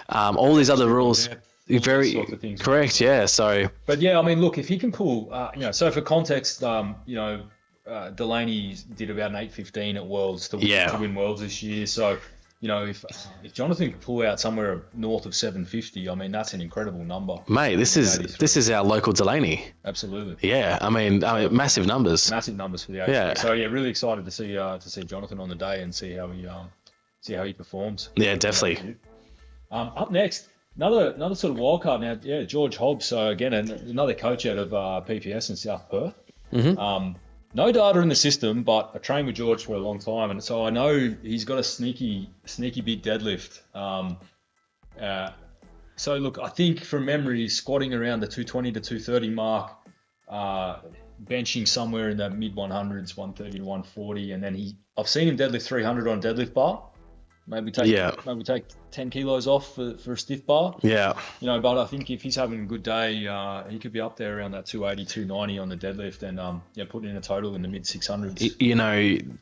all these other rules. Very sorts of things. correct, yeah. So, but yeah, I mean, look, if he can pull, so for context, Delaney did about an 8:15 at Worlds to win Worlds this year. So, if Jonathan can pull out somewhere north of 7:50, I mean, that's an incredible number. Mate, this is our local Delaney. Absolutely. Yeah, I mean, massive numbers. Massive numbers for the 83. Yeah. So yeah, really excited to see Jonathan on the day and see how he performs. Yeah, definitely. Up next, another sort of wild card now. Yeah, George Hobbs. So again, another coach out of PPS in South Perth. Mm-hmm. No data in the system, but I trained with George for a long time, and so I know he's got a sneaky big deadlift. So look, I think from memory, squatting around the 220 to 230 mark, benching somewhere in the mid 100s, 130 to 140, and then I've seen him deadlift 300 on a deadlift bar. Maybe take 10 kilos off for a stiff bar. Yeah. But I think if he's having a good day, he could be up there around that 280, 290 on the deadlift and putting in a total in the mid 600s.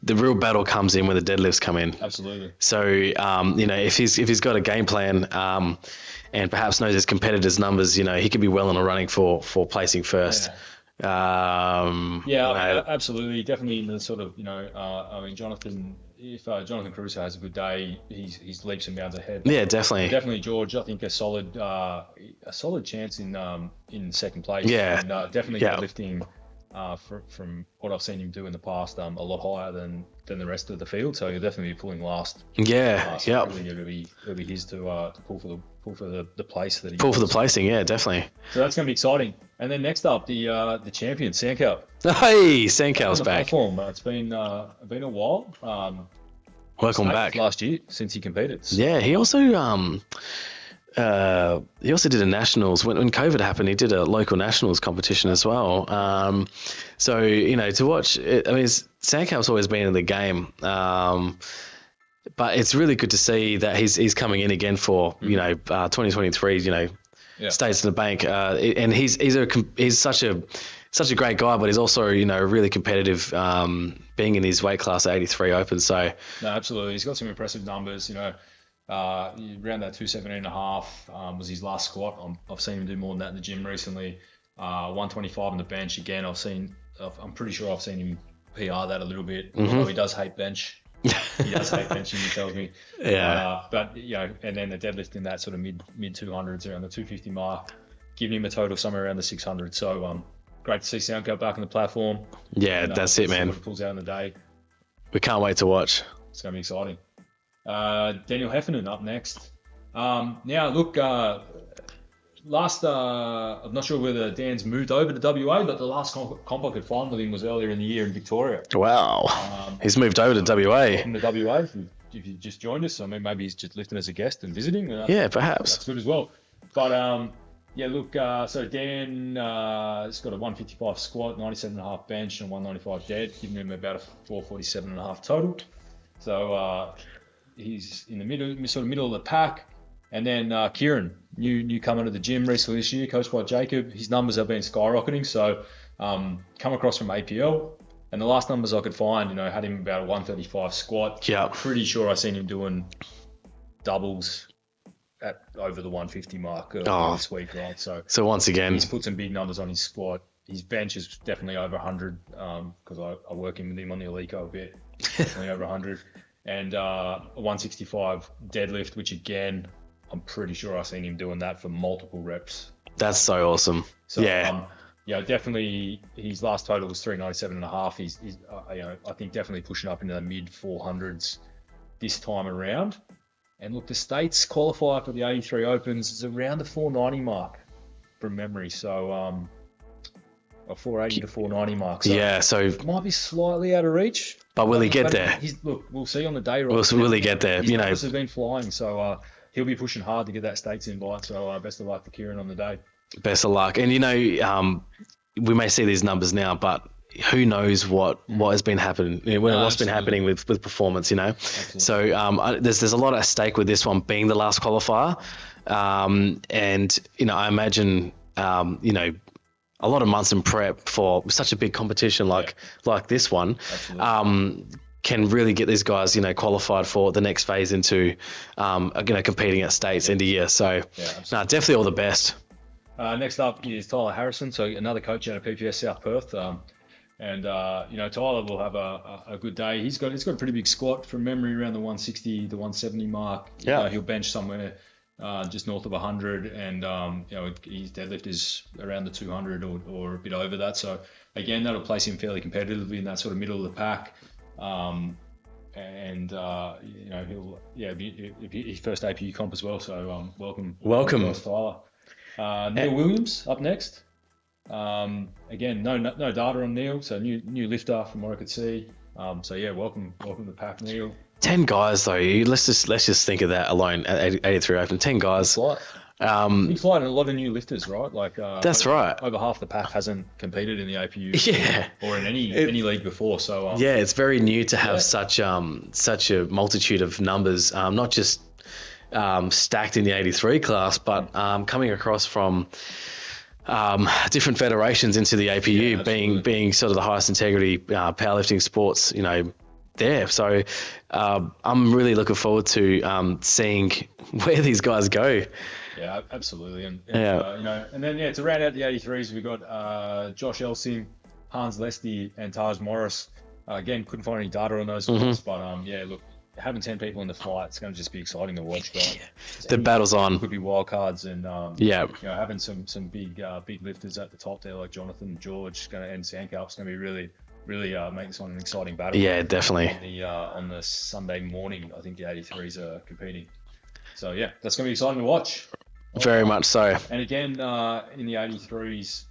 The real battle comes in when the deadlifts come in. Absolutely. So, if he's got a game plan and perhaps knows his competitors' numbers, he could be well in the running for placing first. Yeah. Absolutely. Definitely in the sort of, Jonathan. If Jonathan Caruso has a good day, he's leaps and bounds ahead. Yeah, definitely. Definitely George. I think a solid chance in second place. Yeah, and definitely lifting from what I've seen him do in the past, a lot higher than the rest of the field. So he'll definitely be pulling last. Yeah, so it'll be his to pull for the place that he pull for the placing. Yeah, definitely. So that's going to be exciting. And then next up, the champion Sankow. Hey, Sankow's back. Platform. It's been a while. Welcome back. Last year since he competed. So. Yeah, he also did a nationals when COVID happened. He did a local nationals competition as well. So to watch, Sankow's always been in the game. But it's really good to see that he's coming in again for 2023. States in the bank, and he's such a great guy, but he's also really competitive, being in his weight class at 83 open. So no, absolutely, he's got some impressive numbers. Around that 217.5 was his last squat. I've seen him do more than that in the gym recently. 125 on the bench again. I'm pretty sure I've seen him PR that a little bit. Mm-hmm. Although he does hate bench. He does hate benching, he tells me. Yeah. But and then the deadlift in that sort of mid 200s, around the 250 mark, giving him a total somewhere around the 600. So great to see Soundco back on the platform. Yeah, that's it, man. What he pulls out in the day. We can't wait to watch. It's going to be exciting. Daniel Heffernan up next. Now, look, I'm not sure whether Dan's moved over to WA, but the last comp I could find with him was earlier in the year in Victoria. Wow. He's moved over to WA. From the WA, if you just joined us. I mean, maybe he's just lifting as a guest and visiting. Yeah, perhaps. That's good as well. But, look, so Dan has got a 155 squat, 97.5 bench, and 195 dead, giving him about a 447.5 total. So he's in the middle of the pack. And then Kieran, newcomer to the gym recently this year, coached by Jacob. His numbers have been skyrocketing. So come across from APL. And the last numbers I could find, had him about a 135 squat. Yeah. Pretty sure I seen him doing doubles at over the 150 mark this week, right? So once again, he's put some big numbers on his squat. His bench is definitely over 100 because I work with him on the Alico a bit. Definitely over 100. And a 165 deadlift, which again, I'm pretty sure I've seen him doing that for multiple reps. That's so awesome. So, yeah. Definitely his last total was 397.5. He's I think definitely pushing up into the mid 400s this time around. And look, the States qualifier for the 83 Opens is around the 490 mark from memory. So a 480 to 490 mark. So it might be slightly out of reach. But will he get there? Look, we'll see on the day. Right? Will he get there? His numbers have been flying, so he'll be pushing hard to get that States invite. So best of luck to Kieran on the day. Best of luck. And we may see these numbers now, but who knows what has been happening, what's been happening with performance, Absolutely. So there's a lot at stake with this one being the last qualifier, and I imagine a lot of months in prep for such a big competition like this one. Can really get these guys, qualified for the next phase into, competing at states end of year. So, definitely all the best. Next up is Tyler Harrison, so another coach out of PPS South Perth, Tyler will have a good day. He's got a pretty big squat from memory, around the 160 to 170 mark. Yeah, he'll bench somewhere just north of 100, and his deadlift is around the 200 or a bit over that. So again, that'll place him fairly competitively in that sort of middle of the pack. He'll be his first APU comp as well. So welcome, Tyler. Neil Williams up next. Again, no data on Neil, so new lifter from what I could see. Welcome to the pack, Neil. 10 guys though. Let's just think of that alone at 83 Open. 10 guys. Big flight and a lot of new lifters, right? That's right. Over half the pack hasn't competed in the APU, or in any league before. So it's very new to have such a multitude of numbers, not just stacked in the 83 class, but coming across from different federations into the APU, being sort of the highest integrity powerlifting sports, there. So I'm really looking forward to seeing where these guys go. Yeah, absolutely. And to round out the 83s, we've got Josh Elsing, Hans Lesty, and Taj Morris. Again, couldn't find any data on those ones, but having 10 people in the fight, it's going to just be exciting to watch. The battle's on. Could be wild cards, and having some big lifters at the top there like Jonathan, George, and Sandcalp's going to be really make this one an exciting battle. Yeah, definitely. On the Sunday morning, I think the 83s are competing. So that's going to be exciting to watch. Very much so. And again, in the 83s,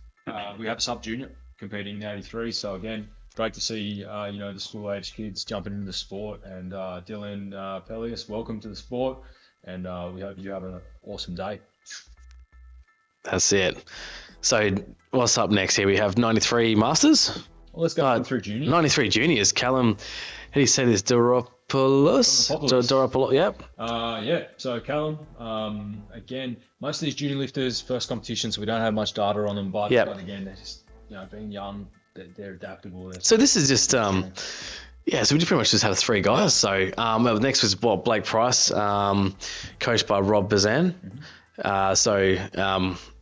we have a sub junior competing in the 83s. So again, great to see the school age kids jumping into the sport. And Dylan Pelias, welcome to the sport, and we hope you have an awesome day. That's it. So what's up next here? We have 93 Masters. Well, let's go through juniors. 93 juniors. Callum, how do you say this? Doropoulos? Yep. So Callum, again, most of these junior lifters, first competitions, we don't have much data on them, but again, they're just, being young, they're adaptable. So this is just, so we pretty much just had 3 guys. So next was Blake Price, coached by Rob Bazan.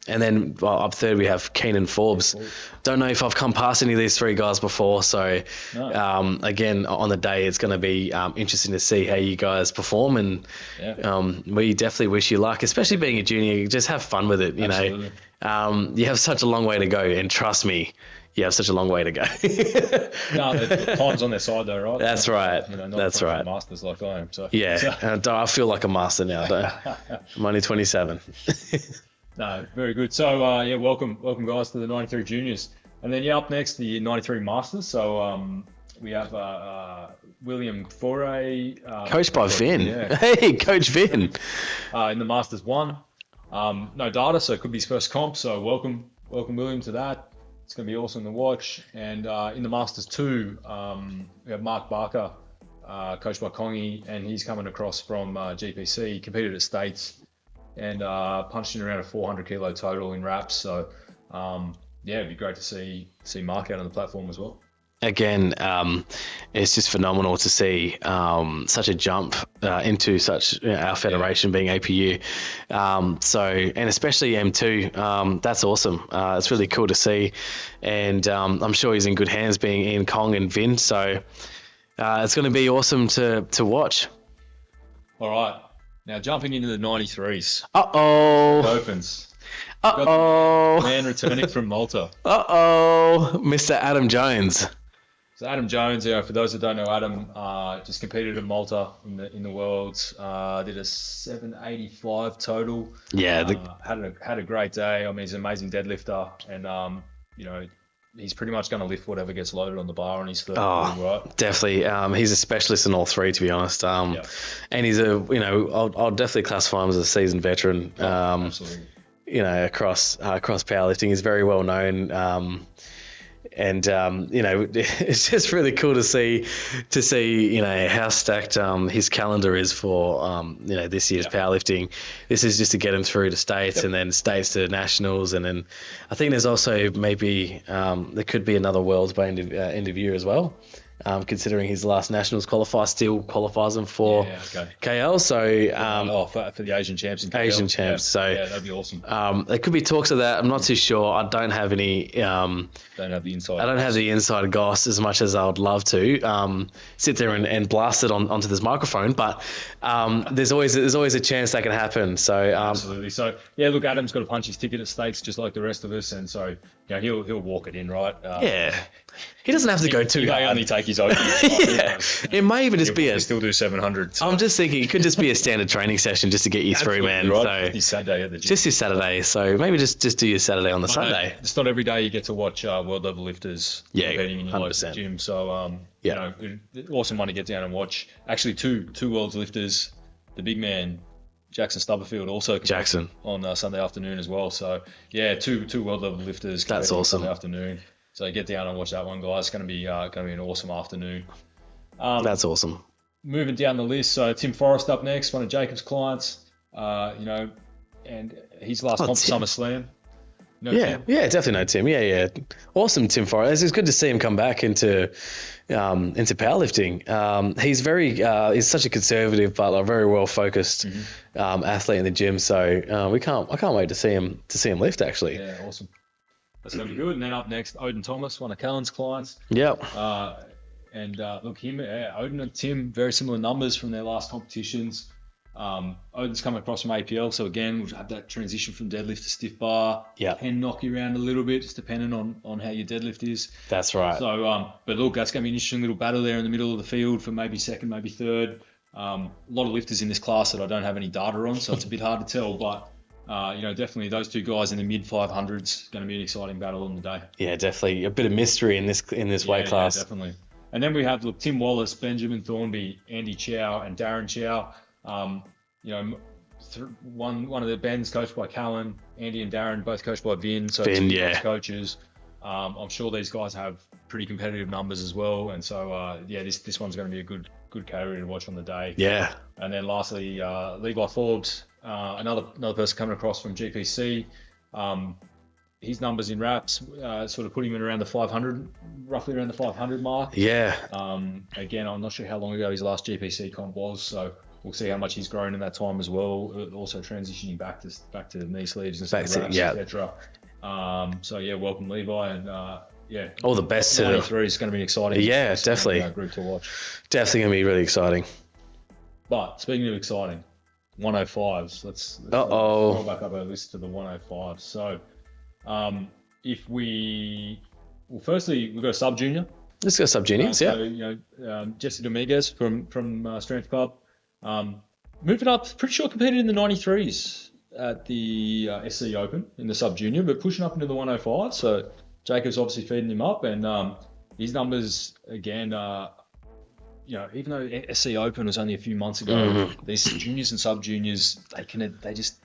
And then up third we have Keenan Forbes. Don't know if I've come past any of these 3 guys before, so again on the day it's going to be interesting to see how you guys perform, and we definitely wish you luck, especially being a junior. Just have fun with it, Absolutely. You have such a long way to go, and trust me, you have such a long way to go. The time's on their side though, right? That's right. That's right. Masters like I am. So I feel like a master now. I'm only 27. No, very good. So welcome guys to the 93 juniors, and then up next the 93 masters. So we have William Foray, coached by Vin. Hey, Coach Vin. In the Masters 1, no data, so it could be his first comp. So welcome William to that. It's going to be awesome to watch. And in the Masters 2, we have Mark Barker, coached by Kongi, and he's coming across from GPC. He competed at States and punched in around a 400 kilo total in wraps. So it'd be great to see Mark out on the platform as well. Again, it's just phenomenal to see such a jump into such our federation being APU. And especially M2, that's awesome. It's really cool to see, and I'm sure he's in good hands being Ian Kong and Vin. So it's going to be awesome to watch. All right. Now jumping into the 93s. Opens. Man returning from Malta. Mr. Adam Jones. So Adam Jones, for those that don't know, Adam just competed in Malta in the Worlds. Did a 785 total. Yeah. Had a great day. I mean, he's an amazing deadlifter, and he's pretty much going to lift whatever gets loaded on the bar on his third. Right? Definitely. He's a specialist in all 3, to be honest. And he's I'll definitely classify him as a seasoned veteran. Absolutely. Across powerlifting, he's very well known. And it's just really cool to see how stacked his calendar is for this year's powerlifting. This is just to get him through to states, and then states to nationals, and then I think there's also maybe there could be another worlds by end of year as well. Considering his last nationals still qualifies him for KL. So for the Asian champs in KL. Asian champs. So that'd be awesome. There could be talks of that. I'm not too sure. I don't have any. Don't have the inside. I don't have the inside goss as much as I would love to sit there and blast it onto this microphone. But there's always a chance that can happen. So absolutely. So look, Adam's got to punch his ticket at states just like the rest of us, and so he'll walk it in, right? He doesn't have to go too hard. He may only take his own. It may even just be still do 700. So. I'm just thinking it could just be a standard training session just to get you through, man. Right. So, this Saturday at the gym. Just your Saturday. So maybe just do your Saturday on the Sunday. It's not every day you get to watch world level lifters competing in your local gym. So awesome one to get down and watch. Actually, two world's lifters, the big man Jackson Stubberfield also on Sunday afternoon as well. So two world level lifters. That's awesome. Sunday afternoon. So get down and watch that one, guys. It's going to be an awesome afternoon. That's awesome. Moving down the list, so Tim Forrest up next, one of Jacob's clients. And his last comp SummerSlam. Tim? Definitely know Tim. Yeah. Awesome, Tim Forrest. It's good to see him come back into powerlifting. He's such a conservative but a very well focused athlete in the gym. So I can't wait to see him lift actually. Yeah, awesome. That's going to be good. And then up next, Odin Thomas, one of Callan's clients. Yep. Look, Odin and Tim, very similar numbers from their last competitions. Odin's coming across from APL, so again, we'll have that transition from deadlift to stiff bar. Yeah. Can knock you around a little bit, just depending on how your deadlift is. That's right. So, but look, that's going to be an interesting little battle there in the middle of the field for maybe second, maybe third. A lot of lifters in this class that I don't have any data on, so it's a bit hard to tell, but definitely those two guys in the mid 500s going to be an exciting battle on the day. Yeah, definitely a bit of mystery in this weight class. Yeah, definitely. And then we have Tim Wallace, Benjamin Thornby, Andy Chow, and Darren Chow. One of the Bens coached by Callan, Andy and Darren both coached by Vin. So coaches. I'm sure these guys have pretty competitive numbers as well, and so this one's going to be a good category to watch on the day. Yeah. And then lastly, Levi Forbes. Another person coming across from GPC. His numbers in reps sort of put him in around the 500, roughly around the 500 mark. Yeah. Again, I'm not sure how long ago his last GPC comp was, so we'll see how much he's grown in that time as well. Also transitioning back to knee sleeves and reps, etc. Welcome Levi, and all the best to 93 is going to be exciting. Yeah, definitely. Group to watch. Definitely going to be really exciting. But speaking of exciting, 105s. Let's roll back up our list to the 105s. So, firstly we've got a sub junior. Let's go sub juniors. Jesse Dominguez from Strength Club, moving up. Pretty sure competed in the 93s at the SC Open in the sub junior, but pushing up into the 105. So Jacob's obviously feeding him up, and his numbers again. Even though SC Open was only a few months ago, these juniors and sub juniors,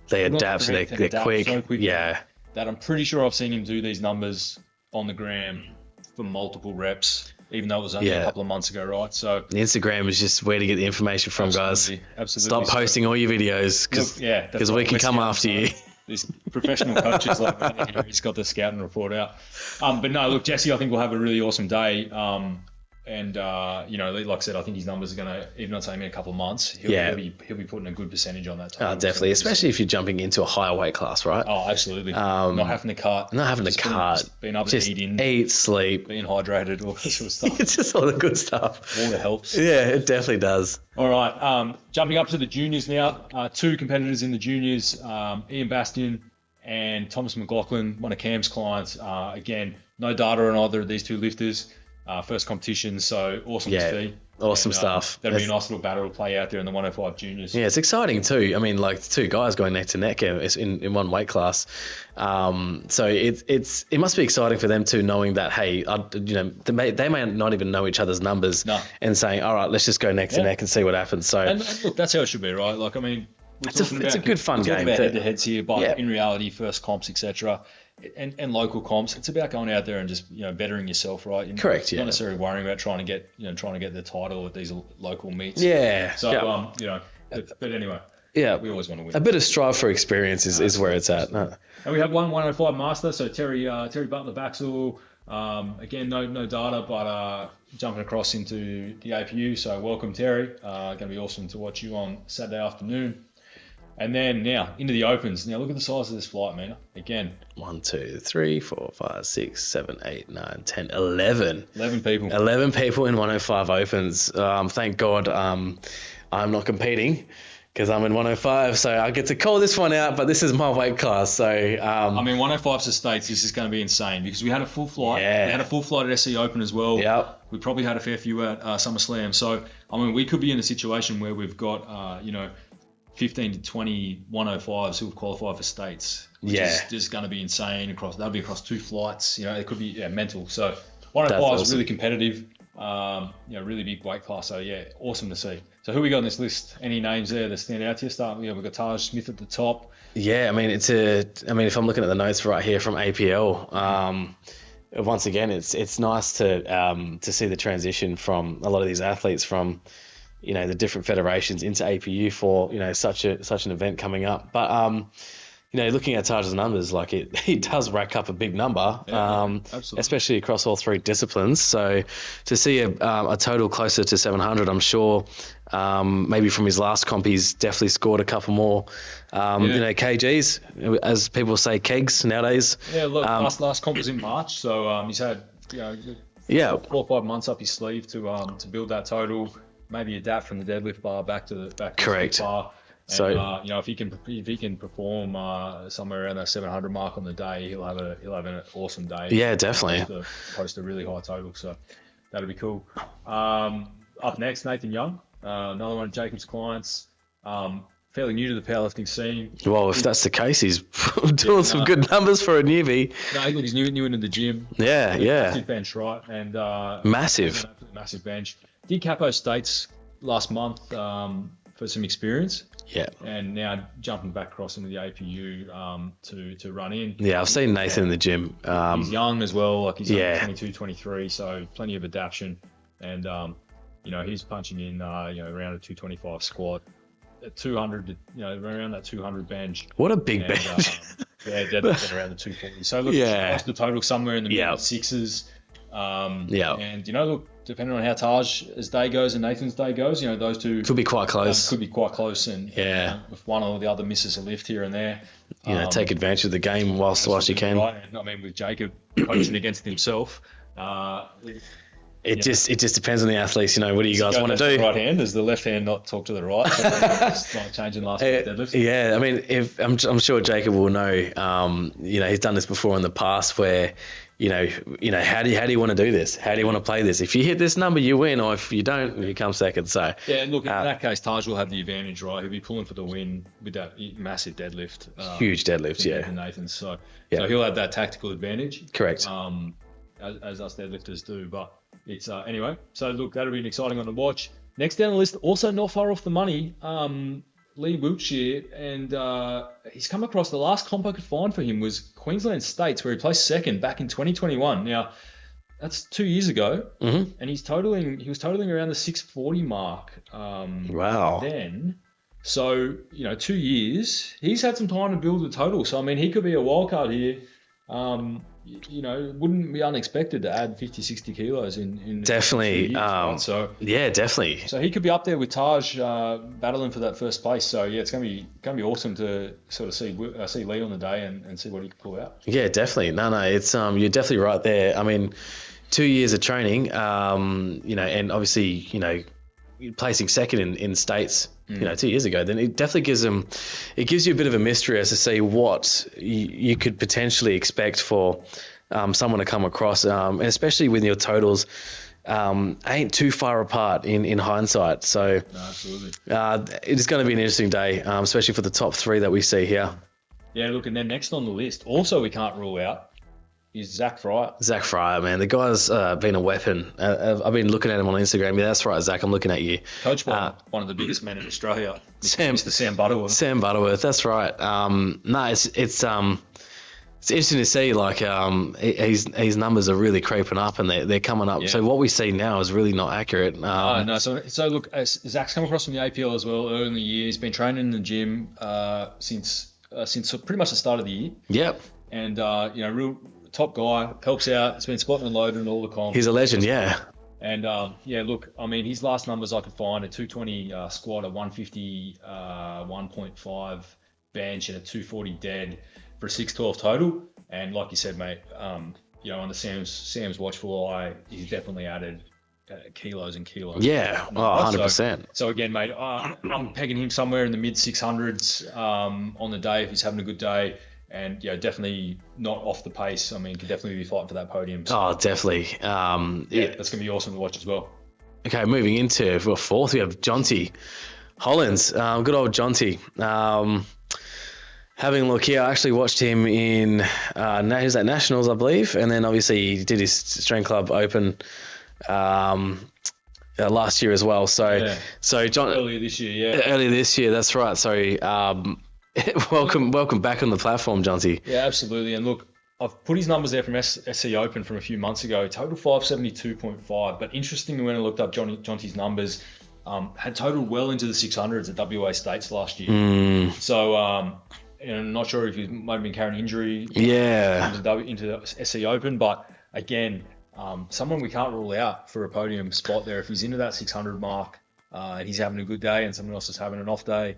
they adapt. They're quick. So quickly that I'm pretty sure I've seen him do these numbers on the gram for multiple reps, even though it was only a couple of months ago, right? So the Instagram is just where to get the information from, guys. Absolutely. Stop posting all your videos because we can come after you. These professional coaches like that, he's got the scouting report out. But no, look, Jesse, I think we'll have a really awesome day. And like I said, I think his numbers are going to, even though it's only a couple of months, he'll be putting a good percentage on that. Definitely, especially if you're jumping into a higher weight class, right? Oh, absolutely. Not having to cut. Being able to eat, sleep, being hydrated, all that sort of stuff. It's just all the good stuff. Water helps. Yeah, it definitely does. All right, jumping up to the juniors now. Two competitors in the juniors, Ian Bastian and Thomas McLaughlin, one of Cam's clients. Again, no data on either of these two lifters. First competition, so awesome to see. Awesome stuff. That'll be a nice little battle to play out there in the 105 juniors. Yeah, it's exciting too. I mean, like two guys going neck to neck in one weight class. So it must be exciting for them too, knowing that they may not even know each other's numbers and saying, all right, let's just go neck to neck and see what happens. So and look, that's how it should be, right? Like, I mean, It's a good fun game. About head-to-heads here, but Yeah. in reality, first comps, etc., and local comps, it's about going out there and just bettering yourself, right? Correct. Not Yeah. necessarily worrying about trying to get the title at these local meets. Yeah. So yeah. but anyway, Yeah. we always want to win. A bit of strive for experience is where it's at. And we have one 105 master, so Terry Butler Baxel. Again, no data, but jumping across into the APU. So welcome, Terry. Going to be awesome to watch you on Saturday afternoon. And then now into the opens. Now look at the size of this flight, Mina. Again, 1, 2, 3, 4, 5, 6, 7, 8, 9, 10, 11. 11 people. 11 people in 105 opens. Thank God I'm not competing because I'm in 105, so I get to call this one out, but this is my weight class. So 105 to states, this is going to be insane because we had a full flight. Yeah. We had a full flight at SC Open as well. Yep. We probably had a fair few at SummerSlam. So, we could be in a situation where we've got, 15 to 20 105s who have qualified for states, which is just going to be insane. That'll be across 2 flights. It could be mental. So 105 is really competitive. Really big weight class. So awesome to see. So who we got on this list? Any names there that stand out to you? We've got Taj Smith at the top. Yeah, if I'm looking at the notes right here from APL, once again, it's nice to see the transition from a lot of these athletes from the different federations into APU for such an event coming up. But looking at Taj's numbers, he does rack up a big number, especially across all 3 disciplines. So to see a total closer to 700, I'm sure maybe from his last comp, he's definitely scored a couple more, kgs, as people say, kegs nowadays. Yeah, look, last comp was in March, so he's had 4 or 5 months up his sleeve to build that total. Maybe adapt from the deadlift bar back to the correct bar. And, so if he can perform somewhere around that 700 mark on the day, he'll have an awesome day. Yeah, definitely. Post a really high total, so that'll be cool. Up next, Nathan Young, another one of Jacob's clients. Fairly new to the powerlifting scene. Well, if that's the case, he's doing some good numbers for a newbie. No, he's new into the gym. Yeah. Massive bench, right? And massive bench. Did Capo States last month for some experience. Yeah. And now jumping back across into the APU to run in. Yeah, I've seen Nathan in the gym. He's young as well. He's 22, 23, so plenty of adaptation. And he's punching in around a 225 squat. 200, around that 200 bench. What a big bench. Deadlift around the 240. So look, the total somewhere in the mid sixes. And look, depending on how Taj's day goes and Nathan's day goes, those two could be quite close. And if one or the other misses a lift here and there, take advantage of the game whilst you can. Right. And with Jacob coaching against himself, it just depends on the athletes. What do you guys want to do? Right hand, does the left hand not talk to the right? It's not changing last week's deadlift. Yeah, if I'm sure Jacob will know. He's done this before in the past where. How do you want to do this? How do you want to play this? If you hit this number, you win, or if you don't, you come second. So and look, in that case, Taj will have the advantage, right? He'll be pulling for the win with that massive deadlift, huge deadlifts, Nathan. So he'll have that tactical advantage. Correct. As us deadlifters do, but it's anyway. So look, that'll be an exciting one to watch. Next down the list, also not far off the money. Lee Wiltshire, and he's come across the last comp I could find for him was Queensland States, where he placed second back in 2021. Now, that's 2 years ago, and he was totaling around the 640 mark. Wow. Then, so 2 years, he's had some time to build the total. So he could be a wild card here. It wouldn't be unexpected to add 50, 60 kilos in definitely. 2 years, right? So definitely. So he could be up there with Taj battling for that first place. So it's gonna be awesome to sort of see Lee on the day and see what he can pull out. Yeah, definitely. No, it's you're definitely right there. 2 years of training, and obviously placing second in states. 2 years ago, then it definitely gives you a bit of a mystery as to see what you could potentially expect for someone to come across, and especially when your totals ain't too far apart in hindsight. So no, absolutely, it is going to be an interesting day, especially for the top 3 that we see here. Yeah, look, and then next on the list, also we can't rule out is Zach Fryer. Zach Fryer, man, the guy's been a weapon. I've been looking at him on Instagram. Yeah, that's right, Zach. I'm looking at you. Coached by one of the biggest men in Australia, Mr. Sam Butterworth. Sam Butterworth, that's right. No, it's interesting to see. Like, his numbers are really creeping up, and they're coming up. Yeah. So what we see now is really not accurate. No. So look, Zach's come across from the APL as well early in the year. He's been training in the gym since pretty much the start of the year. Yep. And real top guy, helps out. Has been spotting and loading in all the comps. He's a legend, yeah. And look, I mean, his last numbers I could find: a 220 squat, a 150 1.5 bench, and a 240 dead for a 612 total. And like you said, mate, under Sam's watchful eye, he's definitely added kilos and kilos. Yeah, 100%. So again, mate, I'm pegging him somewhere in the mid 600s on the day if he's having a good day. And definitely not off the pace. I mean, could definitely be fighting for that podium. So, definitely. That's going to be awesome to watch as well. Okay, moving into fourth, we have Jonty Hollins. Good old Jonty. Having a look here, I actually watched him in he was at Nationals, I believe, and then obviously he did his Strength Club Open last year as well. So John earlier this year, earlier this year, that's right. So welcome back on the platform, Jonty. Yeah, absolutely. And look, I've put his numbers there from SC Open from a few months ago. Total 572.5. But interestingly, when I looked up Jonty's numbers, had totaled well into the 600s at WA States last year. So, I'm not sure if he might have been carrying injury into the SC Open. But again, someone we can't rule out for a podium spot there. If he's into that 600 mark and he's having a good day and someone else is having an off day,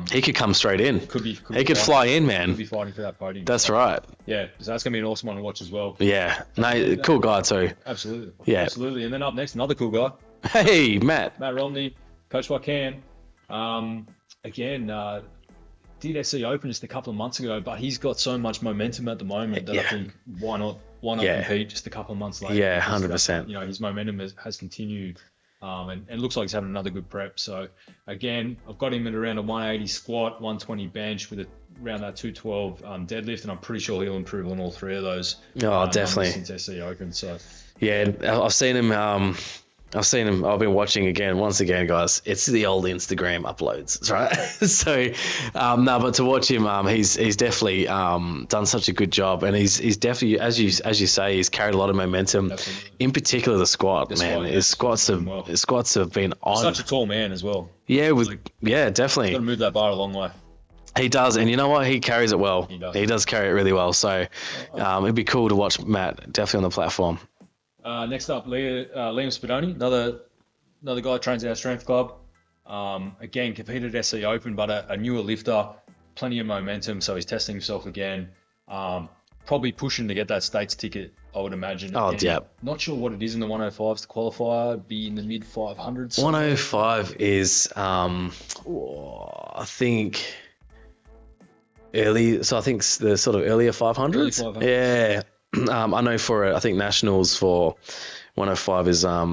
he could come straight in. He could fly in, man. Could be fighting for that podium. That's right. Yeah, so that's going to be an awesome one to watch as well. Yeah. No, cool guy too. Absolutely. Yeah. Absolutely. And then up next, another cool guy. Hey, Matt Romney, coached by Cam. Did SC Open just a couple of months ago, but he's got so much momentum at the moment that I think why not compete just a couple of months later? Yeah, 100%. His momentum has continued. And looks like he's having another good prep. So again, I've got him at around a 180 squat, 120 bench with around that 212 deadlift, and I'm pretty sure he'll improve on all three of those. Oh, definitely. Since SC Open. So yeah, I've seen him. I've been watching once again, guys. It's the old Instagram uploads, right? So, but to watch him, he's definitely done such a good job, and he's definitely, as you say, he's carried a lot of momentum. Absolutely. In particular, the squat, His squats have been on. Such a tall man as well. Yeah, definitely. Got to move that bar a long way. He does, and you know what? He carries it well. He does carry it really well. So, it'd be cool to watch Matt definitely on the platform. Next up, Liam Spadoni, another guy who trains at our strength club. Again, competed at SC Open, but a newer lifter, plenty of momentum, so he's testing himself again. Probably pushing to get that States ticket, I would imagine. Yeah. Not sure what it is in the 105s to qualify, be in the mid 500s. 105 is, I think, early. So I think the sort of earlier 500s. Early 500s. Yeah. I know I think Nationals for 105 is, I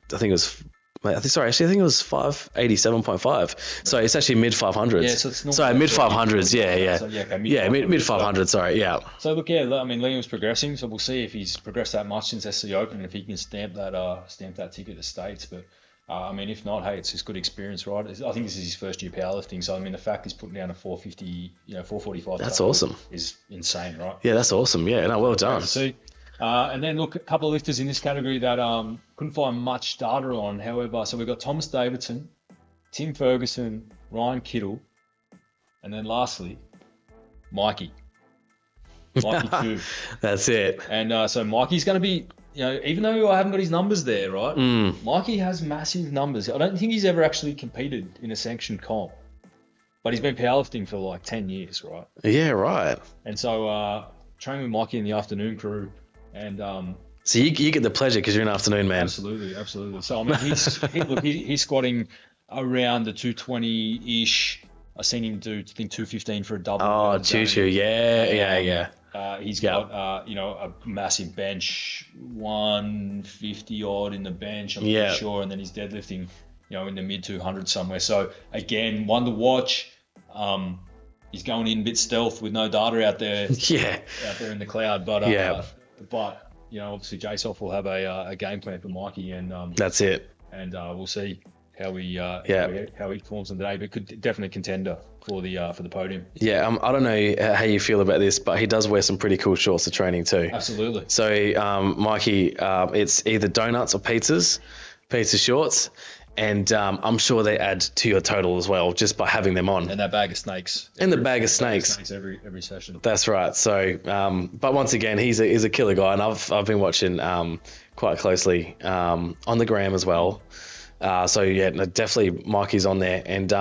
think it was 587.5. So it's actually mid 500s. Yeah, so it's not. Sorry, mid 500s. Yeah. So, mid 500s. Sorry, yeah. So look, I mean, Liam's progressing, so we'll see if he's progressed that much since SC Open, and if he can stamp that ticket to States. But I mean, if not, hey, it's just good experience, right? I think this is his first year powerlifting, so I mean, the fact he's putting down a 450, 445. That's awesome. Is insane, right? Yeah, that's awesome. Yeah, no, well done. See. And then look, a couple of lifters in this category that couldn't find much data on. However, so we've got Thomas Davidson, Tim Ferguson, Ryan Kittle, and then lastly, Mikey 2. That's it. And so Mikey's going to be, even though I haven't got his numbers there, right? Mikey has massive numbers. I don't think he's ever actually competed in a sanctioned comp, but he's been powerlifting for like 10 years, right? Yeah, right. And so training with Mikey in the afternoon crew. And so you get the pleasure because you're an afternoon man. Absolutely. So I mean, he's squatting around the 220-ish. I've seen him do, I think, 215 for a double. Oh, choo-choo. Yeah. He's got a massive bench, 150 odd in the bench. I'm pretty sure, and then he's deadlifting, in the mid 200s somewhere. So again, one to watch. He's going in a bit stealth with no data out there. Yeah. Out there in the cloud, but but obviously Jasoff will have a game plan for Mikey, and That's it. And we'll see how he performs on the day, but could definitely contender for the podium. Yeah, I don't know how you feel about this, but he does wear some pretty cool shorts to training too. Absolutely. So Mikey, it's either donuts or pizza shorts, and I'm sure they add to your total as well just by having them on. And that bag of snakes. Bag of snakes every session. That's right. So, but once again, he's a killer guy, and I've been watching quite closely on the gram as well. So yeah, no, definitely Mikey's on there, and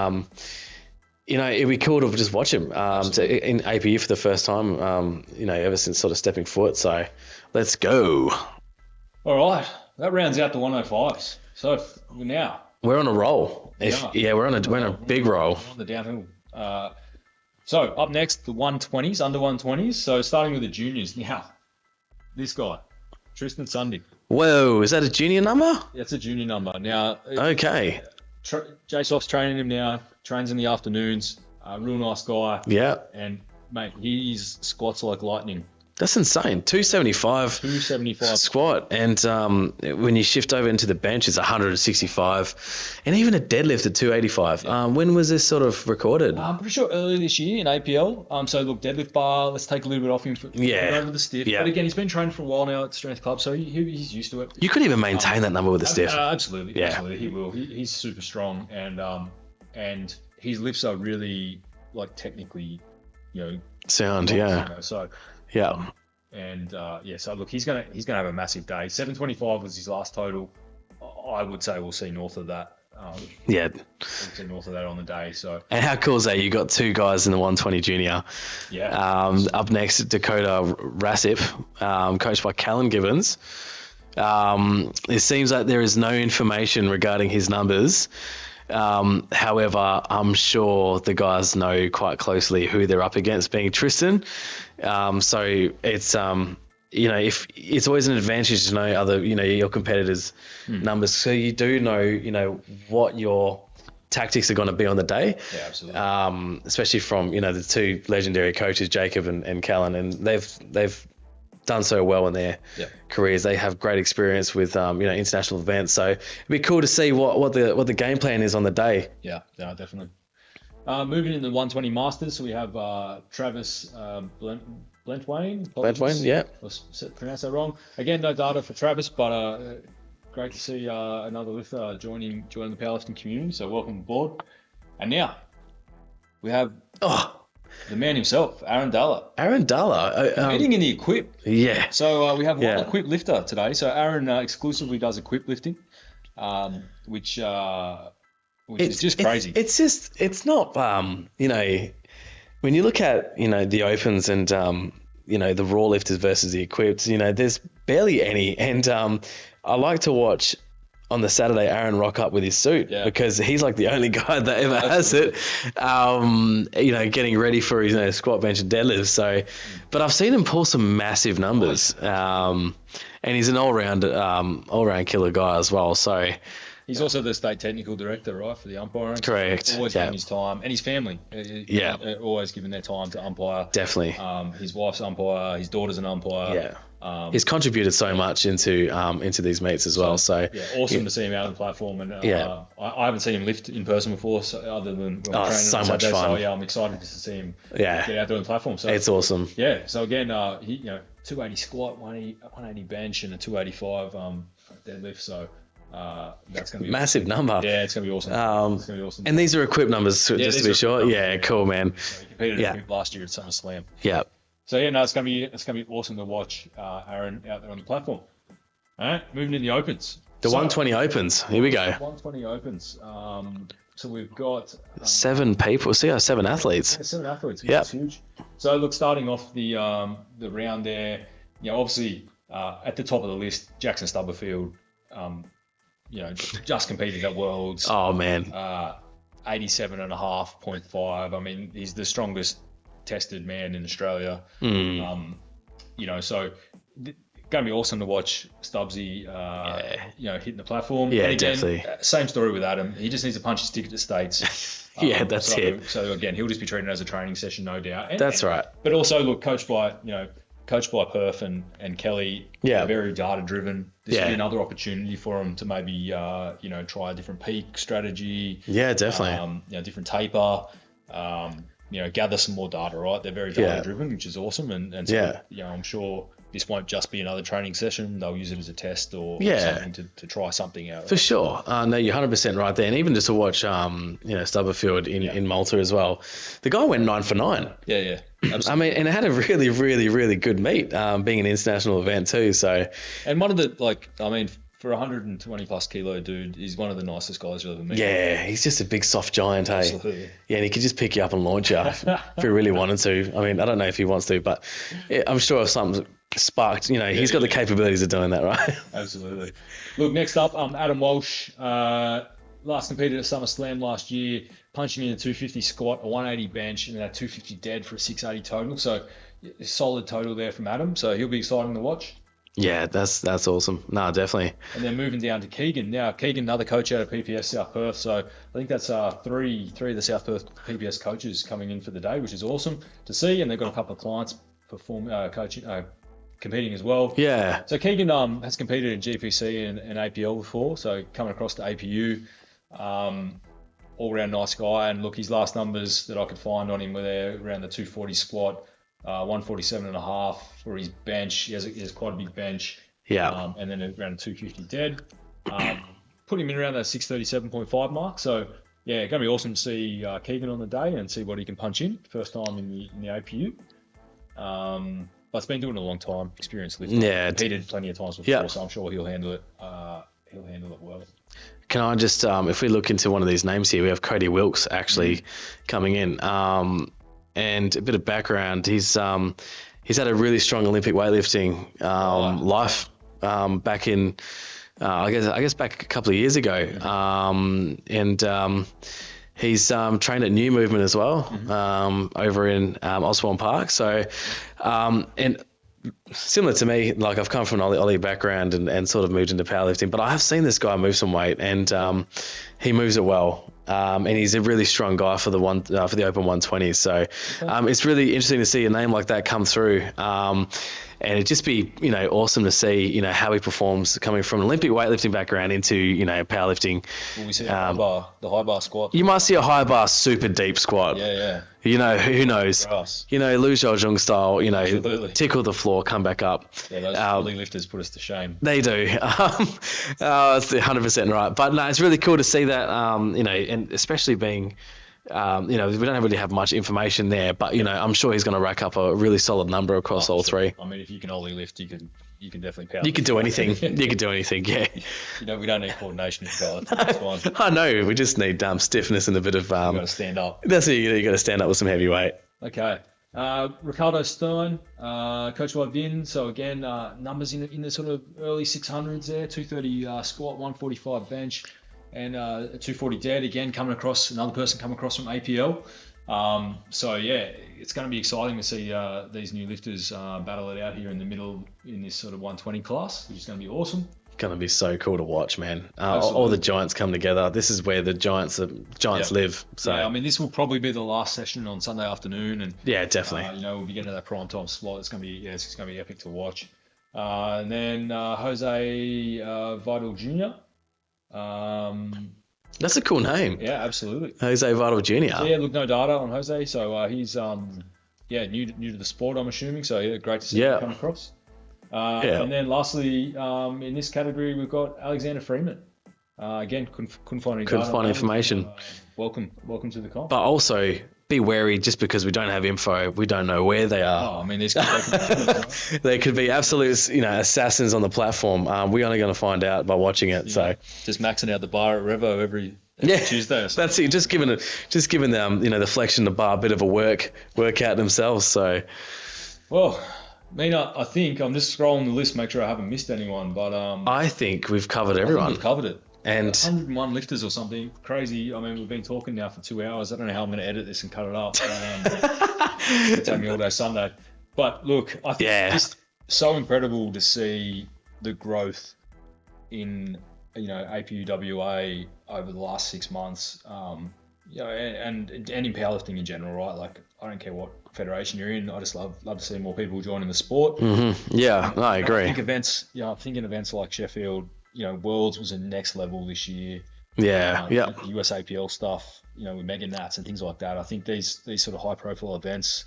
it'd be cool to just watch him in APU for the first time. Ever since sort of stepping foot. So let's go. All right, that rounds out the 105s. So now we're on a roll. We're on a big roll. We're on the downhill. So up next, the 120s, under 120s. So starting with the juniors. Now, this guy, Tristan Sunday. Whoa, is that a junior number? That's a junior number. Now, okay. Jasoff's training him now. Trains in the afternoons. Real nice guy. Yeah. And mate, he's squats like lightning. That's insane. 275. 275 squat, and when you shift over into the bench, it's 165, and even a deadlift at 285. Yeah. When was this sort of recorded? I'm pretty sure earlier this year in APL. So look, deadlift bar. Let's take a little bit off him for over the stiff. Yeah. But again, he's been training for a while now at Strength Club, so he's used to it. You could even maintain that number with the stiff. Absolutely. Yeah. Absolutely, he will. He's super strong, and his lifts are really like technically, sound. Yeah. So. Yeah. So look, he's gonna have a massive day. 725 was his last total. I would say we'll see north of that. We'll see north of that on the day. So. And how cool is that? You got two guys in the 120 junior. Yeah. Up next, Dakota Rasip, coached by Callan Gibbons. It seems like there is no information regarding his numbers. However, I'm sure the guys know quite closely who they're up against, being Tristan. So it's if it's always an advantage to know other your competitors' numbers, so you do know what your tactics are going to be on the day. Yeah, absolutely. Especially from the two legendary coaches, Jacob and Callan, and they've done so well in their careers. They have great experience with international events, so it'd be cool to see what the game plan is on the day. Yeah, definitely. Moving into the 120 Masters, so we have Travis Blentwain. Yeah. I pronounced that wrong. Again, no data for Travis, but great to see another lifter joining the powerlifting community. So welcome aboard. And now we have the man himself, Aaron Dalla. Competing in the equip. Yeah. So we have one equip lifter today. So Aaron exclusively does equip lifting, which is just crazy. It's not, when you look at, the opens and, the raw lifters versus the equipped, there's barely any. And I like to watch on the Saturday Aaron rock up with his suit because he's like the only guy that ever has it, getting ready for his squat, bench and deadlift. So, but I've seen him pull some massive numbers, and he's an all-round killer guy as well. So he's also the state technical director, right, for the umpiring. Correct. Always giving his time, and his family. Always giving their time to umpire. Definitely. His wife's umpire. His daughter's an umpire. Yeah. He's contributed so much into these meets as well. So awesome to see him out on the platform, and I haven't seen him lift in person before, other than when we're training. So much fun. So I'm excited just to see him get out there on the platform. So it's awesome. Yeah. So again, he 280 squat, 180 bench, and a 285 deadlift. So that's going to be massive number. Yeah, it's going to be awesome. It's going to be awesome. And these are equipped numbers, just to be sure. Yeah, cool, man. So he competed last year at SummerSlam. Yeah. So it's going to be awesome to watch Aaron out there on the platform. All right, moving in the opens. The 120 opens. Here we go. 120 opens. So we've got 7 people. See, 7 athletes. Yeah, 7 athletes. Yeah, it's huge. So look, starting off the round there, obviously at the top of the list, Jackson Stubberfield. Just competed at Worlds. Oh man. 87.5.5. I mean, he's the strongest tested man in Australia. So going to be awesome to watch Stubbsy, hitting the platform. Yeah, and again, definitely. Same story with Adam. He just needs to punch his ticket to States. That's it. So again, he'll just be treated as a training session, no doubt. That's right. But also, look, coached by coached by Perth and Kelly. Yeah. Very data driven. This Yeah. would be another opportunity for them to maybe try a different peak strategy. Yeah, definitely. Different taper. Gather some more data. Right, they're very data driven, which is awesome. And so I'm sure this won't just be another training session. They'll use it as a test or something to try something out. For sure. No, you're 100% right there. And even just to watch, Stubberfield in Malta as well. The guy went 9 for 9. Yeah. Absolutely. I mean, and it had a really, really, really good meet, being an international event too. So, and one of the, for a 120 plus kilo dude, he's one of the nicest guys you'll ever meet. Yeah, he's just a big soft giant, hey? Absolutely. Yeah, and he could just pick you up and launch you if he really wanted to. I mean, I don't know if he wants to, but I'm sure if something sparked, he's got the capabilities of doing that, right? Absolutely. Look, next up, Adam Walsh, last competed at SummerSlam last year, punching in a 250 squat, a 180 bench, and a 250 dead for a 680 total. So, a solid total there from Adam. So, he'll be exciting to watch. Yeah, that's awesome. No, definitely. And then moving down to Keegan. Now, Keegan, another coach out of PPS South Perth. So I think that's three of the South Perth PPS coaches coming in for the day, which is awesome to see. And they've got a couple of clients competing as well. Yeah. So Keegan has competed in GPC and APL before. So coming across to APU, all round nice guy. And look, his last numbers that I could find on him were there around the 240 squat. 147.5 for his bench. He has quite a big bench. Yeah. And then around 250 dead. Put him in around that 637.5 mark. So yeah, going to be awesome to see Keegan on the day and see what he can punch in. First time in the APU. But it's been doing it a long time. Experienced lifter. Yeah. Competed plenty of times before, so I'm sure he'll handle it. He'll handle it well. Can I just, if we look into one of these names here, we have Cody Wilkes actually coming in. And a bit of background, he's had a really strong Olympic weightlifting life back in, I guess back a couple of years ago. And he's trained at New Movement as well, over in Osborne Park. So, and similar to me, like I've come from an Ollie background and sort of moved into powerlifting, but I have seen this guy move some weight, and he moves it well. And he's a really strong guy for the open 120s. So it's really interesting to see a name like that come through. And it'd just be, awesome to see, how he performs coming from an Olympic weightlifting background into, powerlifting. Will we see the high bar squat? You might see a high bar super deep squat. Yeah. Who knows? Grass. Lu Xiaojun style, Absolutely. tickle the floor, come back up. Yeah, those Ollie lifters put us to shame. They do. That's 100% right. But no, it's really cool to see that, and especially being, we don't really have much information there, but, I'm sure he's going to rack up a really solid number across all three. I mean, if you can Ollie lift, you can definitely power. You can do anything. You can do anything, yeah. We don't need coordination in God. That's fine. I know. We just need stiffness and a bit of... You've got to stand up. That's it. You got to stand up with some heavy weight. Okay. Ricardo Stern, coached by Vin. So again, numbers in the sort of early 600s there, 230 squat, 145 bench, and 240 dead. Again, another person coming across from APL. So yeah, it's going to be exciting to see these new lifters battle it out here in the middle in this sort of 120 class, which is going to be awesome. Going to be so cool to watch, man. All the giants come together. This is where the giants live. So yeah, I mean, this will probably be the last session on Sunday afternoon, and yeah, definitely. We'll be getting to that prime time slot. It's going to be epic to watch. And then Jose Vidal Jr. That's a cool name. Yeah, absolutely. Jose Vidal Jr. Yeah, look, no data on Jose, so he's new to the sport, I'm assuming. So yeah, great to see him come across. And then lastly, in this category, we've got Alexander Freeman. Again, couldn't find any data. Couldn't find information. Welcome to the comp. But also, be wary, just because we don't have info, we don't know where they are. Oh, I mean, right? They could be absolute, assassins on the platform. We're only going to find out by watching it. So just maxing out the bar at Revo every Tuesday. Or that's it. Just giving them, the flexion the bar a bit of a workout themselves. So, well, Mina, I think I'm just scrolling the list, make sure I haven't missed anyone. But I think we've covered everyone. We've covered it. And 101 lifters or something crazy. I mean, we've been talking now for 2 hours. I don't know how I'm going to edit this and cut it up. It'll take me all day Sunday. But look, I think it's so incredible to see the growth in APUWA over the last 6 months. you know, and in powerlifting in general, right? Like, I don't care what federation you're in. I just love to see more people joining the sport. Yeah, I agree. I think events like Sheffield, you know, Worlds was a next level this year. Yeah, The USAPL stuff, you know, with Mega Nats and things like that. I think these sort of high profile events,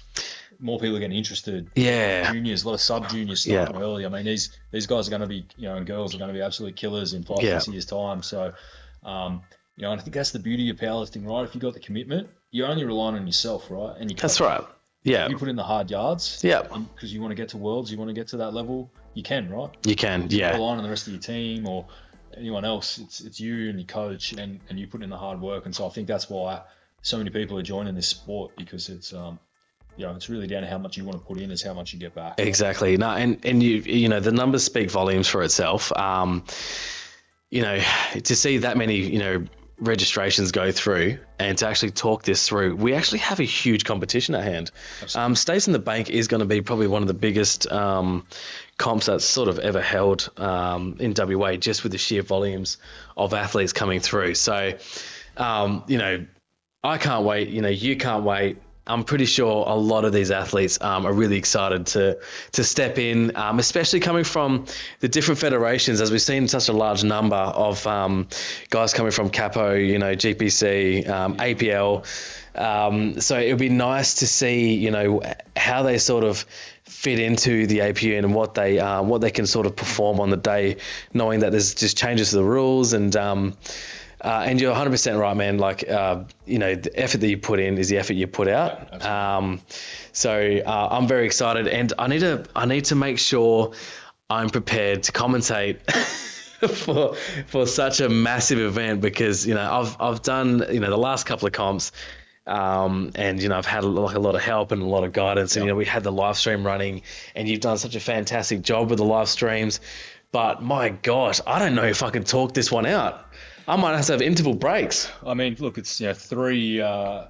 more people are getting interested. Yeah. Juniors, a lot of sub juniors starting early. I mean, these guys are going to be, you know, and girls are going to be absolute killers in 5-6 years time. So, you know, and I think that's the beauty of powerlifting, right? If you got the commitment, you're only relying on yourself, right? And That's right. Yeah. You put in the hard yards. Yeah. Because you want to get to Worlds, you want to get to that level, you can, right? You can, You're yeah. not relying on the rest of your team or anyone else. It's you and your coach, and you put in the hard work. And so I think that's why so many people are joining this sport, because it's you know, it's really down to how much you want to put in is how much you get back. Exactly. No, and you know, the numbers speak volumes for itself. You know, to see that many, you know, registrations go through and to actually talk this through, we actually have a huge competition at hand. States in the Bank is going to be probably one of the biggest comps that's sort of ever held in WA, just with the sheer volumes of athletes coming through. So, you know, I can't wait. You know, you can't wait. I'm pretty sure a lot of these athletes are really excited to step in, especially coming from the different federations, as we've seen such a large number of guys coming from Capo, you know, GPC, APL. So it would be nice to see, you know, how they sort of fit into the APU and what they can sort of perform on the day, knowing that there's just changes to the rules and you're 100% right, man. Like, you know, the effort that you put in is the effort you put out. So I'm very excited, and I need to make sure I'm prepared to commentate for such a massive event, because, you know, I've done, you know, the last couple of comps, and, you know, I've had like a lot of help and a lot of guidance, and, you know, we had the live stream running, and you've done such a fantastic job with the live streams. But my gosh, I don't know if I can talk this one out. I might have to have interval breaks. I mean, look, it's, you know,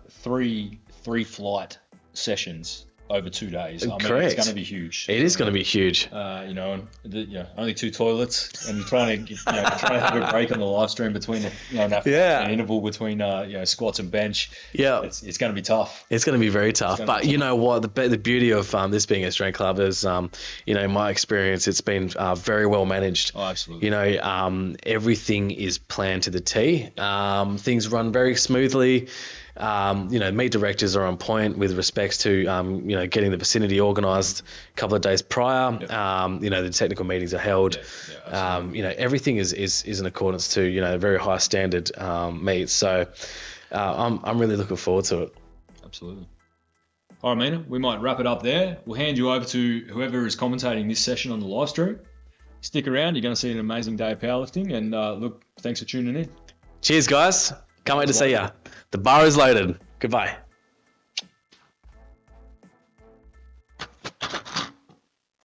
three flight sessions over 2 days. I mean, Correct. It's going to be huge. It is going to be huge. You know, and only 2 toilets, and you're trying to have a break on the live stream between, you know, an interval between you know, squats and bench. Yeah, it's going to be tough. It's going to be very tough. But you know what? The beauty of this being a strength club is, you know, in my experience, it's been very well managed. Oh, absolutely. You know, everything is planned to the T. Things run very smoothly. You know, meet directors are on point with respects to, you know, getting the vicinity organised a couple of days prior. You know, the technical meetings are held. You know, everything is in accordance to, you know, very high standard meets. So I'm really looking forward to it. Absolutely. All right, Mina, we might wrap it up there. We'll hand you over to whoever is commentating this session on the live stream. Stick around. You're going to see an amazing day of powerlifting. And look, thanks for tuning in. Cheers, guys. Can't wait to see ya. The bar is loaded. Goodbye.